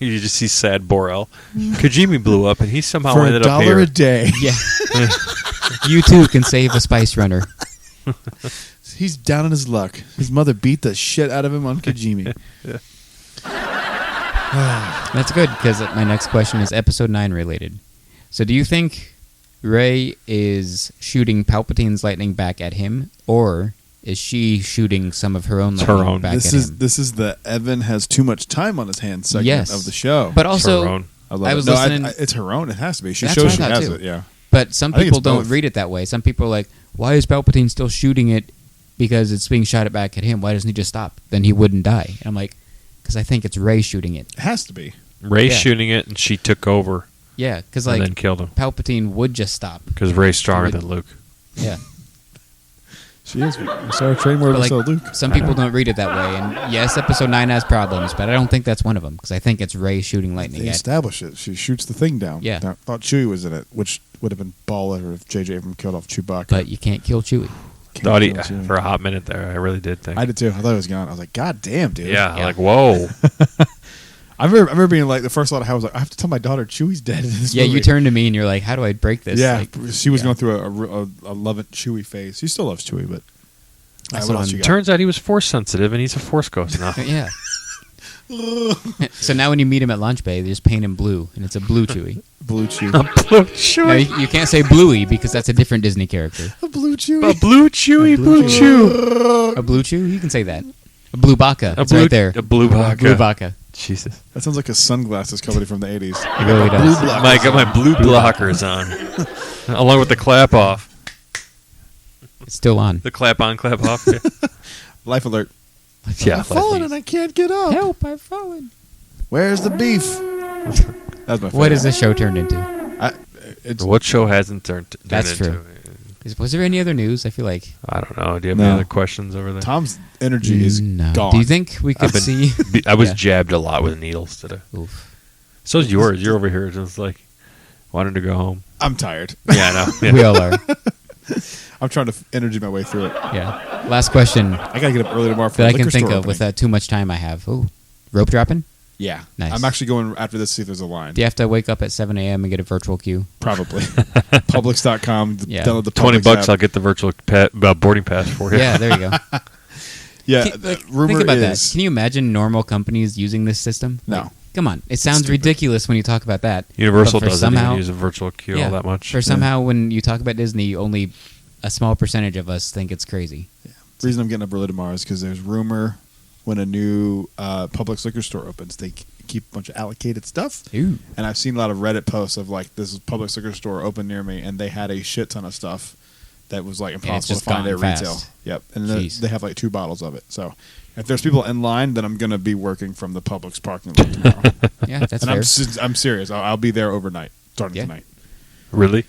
You just see sad Borel. Kojima blew up, and he somehow For ended up $1 here. a day. Yeah. You too can save a spice runner. He's down on his luck. His mother beat the shit out of him on Kojima. That's good because my next question is episode 9 related. So do you think Rey is shooting Palpatine's lightning back at him, or is she shooting some of her own It's her lightning own. back This at is him? this is the Evan has too much time on his hands segment Yes. of the show. But It's also, her own. I love I it. was No, listening. it's her own. It has to be. She That's shows what I she thought, has too. it. Yeah. But some I think people it's don't both. read it that way. Some people are like, why is Palpatine still shooting it because it's being shot back at him? Why doesn't he just stop? Then he wouldn't die. And I'm like, because I think it's Rey shooting it. It has to be. Ray's Yeah. shooting it, and she took over Yeah, because and then killed him. Palpatine would just stop. Because Ray's stronger than Luke. Yeah. She is. I saw her train where But we like, saw Luke. some people don't read it that way, and yes, Episode 9 has problems, but I don't think that's one of them because I think it's Rey shooting lightning They at. establish it. She shoots the thing down. Yeah. I thought Chewie was in it, which would have been baller if J.J. Abrams killed off Chewbacca. But you can't kill Chewie. Can't Thought kill Chewie. for a hot minute there, I really did think. I did too. I thought he was gone. I was like, God damn, dude. Yeah, Yeah. like whoa. I remember being like, the first thought I had was like, I have to tell my daughter Chewie's dead in this Yeah, movie. you turned to me and you're like, "How do I break this?" Yeah, Like, she was yeah. going through a love it Chewie phase. She still loves Chewie, but That's what what else I'm- you got? Turns out he was force sensitive, and he's a force ghost now. Yeah. So now when you meet him at Launch Bay, they just paint him blue, and it's a blue Chewie. Blue Chewie. Now, you can't say Bluey because that's a different Disney character. A blue Chewie. A blue Chewy, blue Chew. A blue Chew? You can say that. A blue Baka. A It's blue, right there. A blue Baka. Blue Baka. Jesus. That sounds like a sunglasses company from the 80s. It really does. I got my blue blockers on, along with the clap off. It's still on. The clap on, clap off. Yeah, Life alert. yeah. I've fallen and I can't get up. Help, I've fallen. Where's the beef? That's my favorite. What has this show turned into? It's, What show hasn't turned That's into? true. Was there any other news? I feel like I don't know. Do you have No. any other questions over there? Tom's energy is no. gone. Do you think we could see? I was Yeah. jabbed a lot with needles today. Oof. So's yours. You're over here just like wanting to go home. I'm tired. Yeah, I know. Yeah. We all are. I'm trying to energy my way through it. Yeah. Last question I gotta get up early tomorrow for that a I can liquor think store of with opening. that too much time I have. Ooh, rope dropping. Yeah. Nice. I'm actually going after this to see if there's a line. Do you have to wake up at 7 a.m. and get a virtual queue? Probably. Publix.com. Yeah. Download the $20 Publix app. I'll get the virtual boarding pass for you. Yeah, there you go. Yeah. Can- the like, rumor think about is. that. Can you imagine normal companies using this system? No. Like, come on. It sounds stupid. ridiculous when you talk about that. Universal But for doesn't somehow- even use a virtual queue Yeah, all that much. For somehow when you talk about Disney, only a small percentage of us think it's crazy. The reason I'm getting up early tomorrow is because there's rumor when a new Publix liquor store opens, they keep a bunch of allocated stuff. Ooh. And I've seen a lot of Reddit posts of like, this is Publix liquor store open near me, and they had a shit ton of stuff that was like it's impossible to just find gone at retail. fast. Yep. And Jeez. they have like 2 bottles of it. So if there's people in line, then I'm going to be working from the Publix parking lot tomorrow. Yeah, that's and fair. I'm serious. I'll be there overnight, starting Yeah. tonight. Really?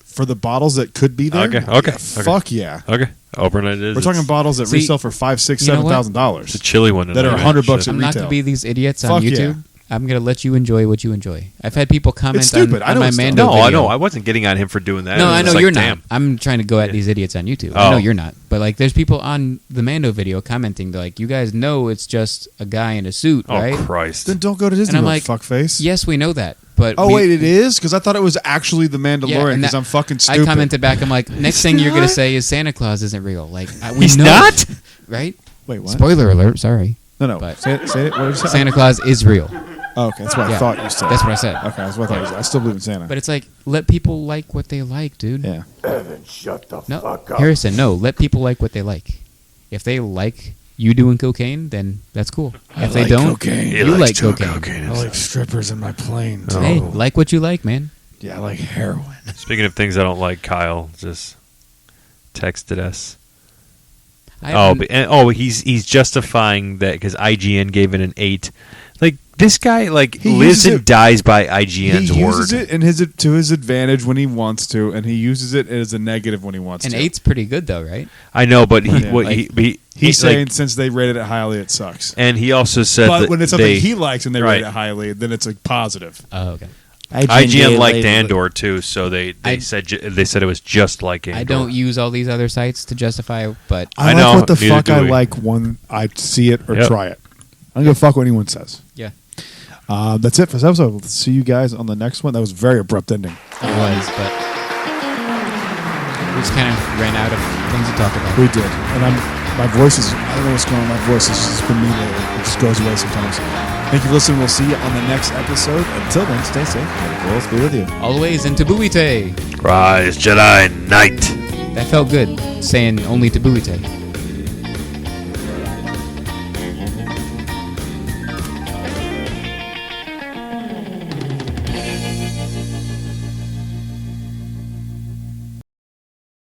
For the bottles that could be there, Okay. fuck yeah. Okay. Overnight it is. We're talking bottles that See, resell for $5,000, $6,000, you know what? $7,000. It's a chilly one. that are tonight, $100 shit. at I'm not retail. going to be these idiots on Fuck yeah. YouTube. I'm going to let you enjoy what you enjoy. I've had people comment It's stupid. I on know my it's Mando No, video. I know. I wasn't getting on him for doing that. No, It was I know just like, you're damn. not. I'm trying to go at Yeah. these idiots on YouTube. I know Oh. you're not. But like, there's people on the Mando video commenting. They're like, "You guys know it's just a guy in a suit, Oh, right?" Christ. Then don't go to Disney And I'm World, like, fuckface. Yes, we know that. But Oh, wait, it is? Because I thought it was actually the Yeah, Mandalorian and because that- I'm fucking stupid. I commented back. I'm like, next thing you're gonna not? say is Santa Claus isn't real. Like, we He's know, not? right? Wait, what? Spoiler alert. Sorry, No. But- Say it. What did you say? Santa Claus is real. Oh, okay. That's what I Yeah. thought you said. That's what I said. Okay, that's what I thought you said. I still believe in Santa. But it's like, let people like what they like, dude. yeah. No, Harrison, no. Let people like what they like. If they like you doing cocaine, then that's cool. If they like don't, cocaine. you like cocaine. I like strippers in my plane. Oh. Hey, like what you like, man. Yeah, I like heroin. Speaking of things I don't like, Kyle just texted us. I He's justifying that because IGN gave it an 8. Like this guy, like He lives uses and it- dies by IGN's He word. uses it in to his advantage when he wants to, and he uses it as a negative when he wants an to. 8's pretty good though, right? I know, but he, Yeah, what like, He's like- saying since they rated it highly, it sucks. and he also said But that when it's something they, he likes and they right. rate it highly, then it's a positive. Oh, okay. IGN liked Andor too, so they I- said it was just like Andor. I don't use all these other sites to justify, but I, I know, like what the neither fuck do I we. like when I see it or Yep. try it. I don't give a fuck what anyone says. yeah, That's it for this episode. We'll see you guys on the next one. That was a very abrupt ending. it was, but we just kind of ran out of things to talk about. We did. And my voice is, I don't know what's going on. My voice has just been me lately. It just goes away sometimes. Thank you for listening. We'll see you on the next episode. Until then, stay safe. And we'll be with you. Always in Tabuite. Rise Jedi Knight. That felt good, saying only Tabuite.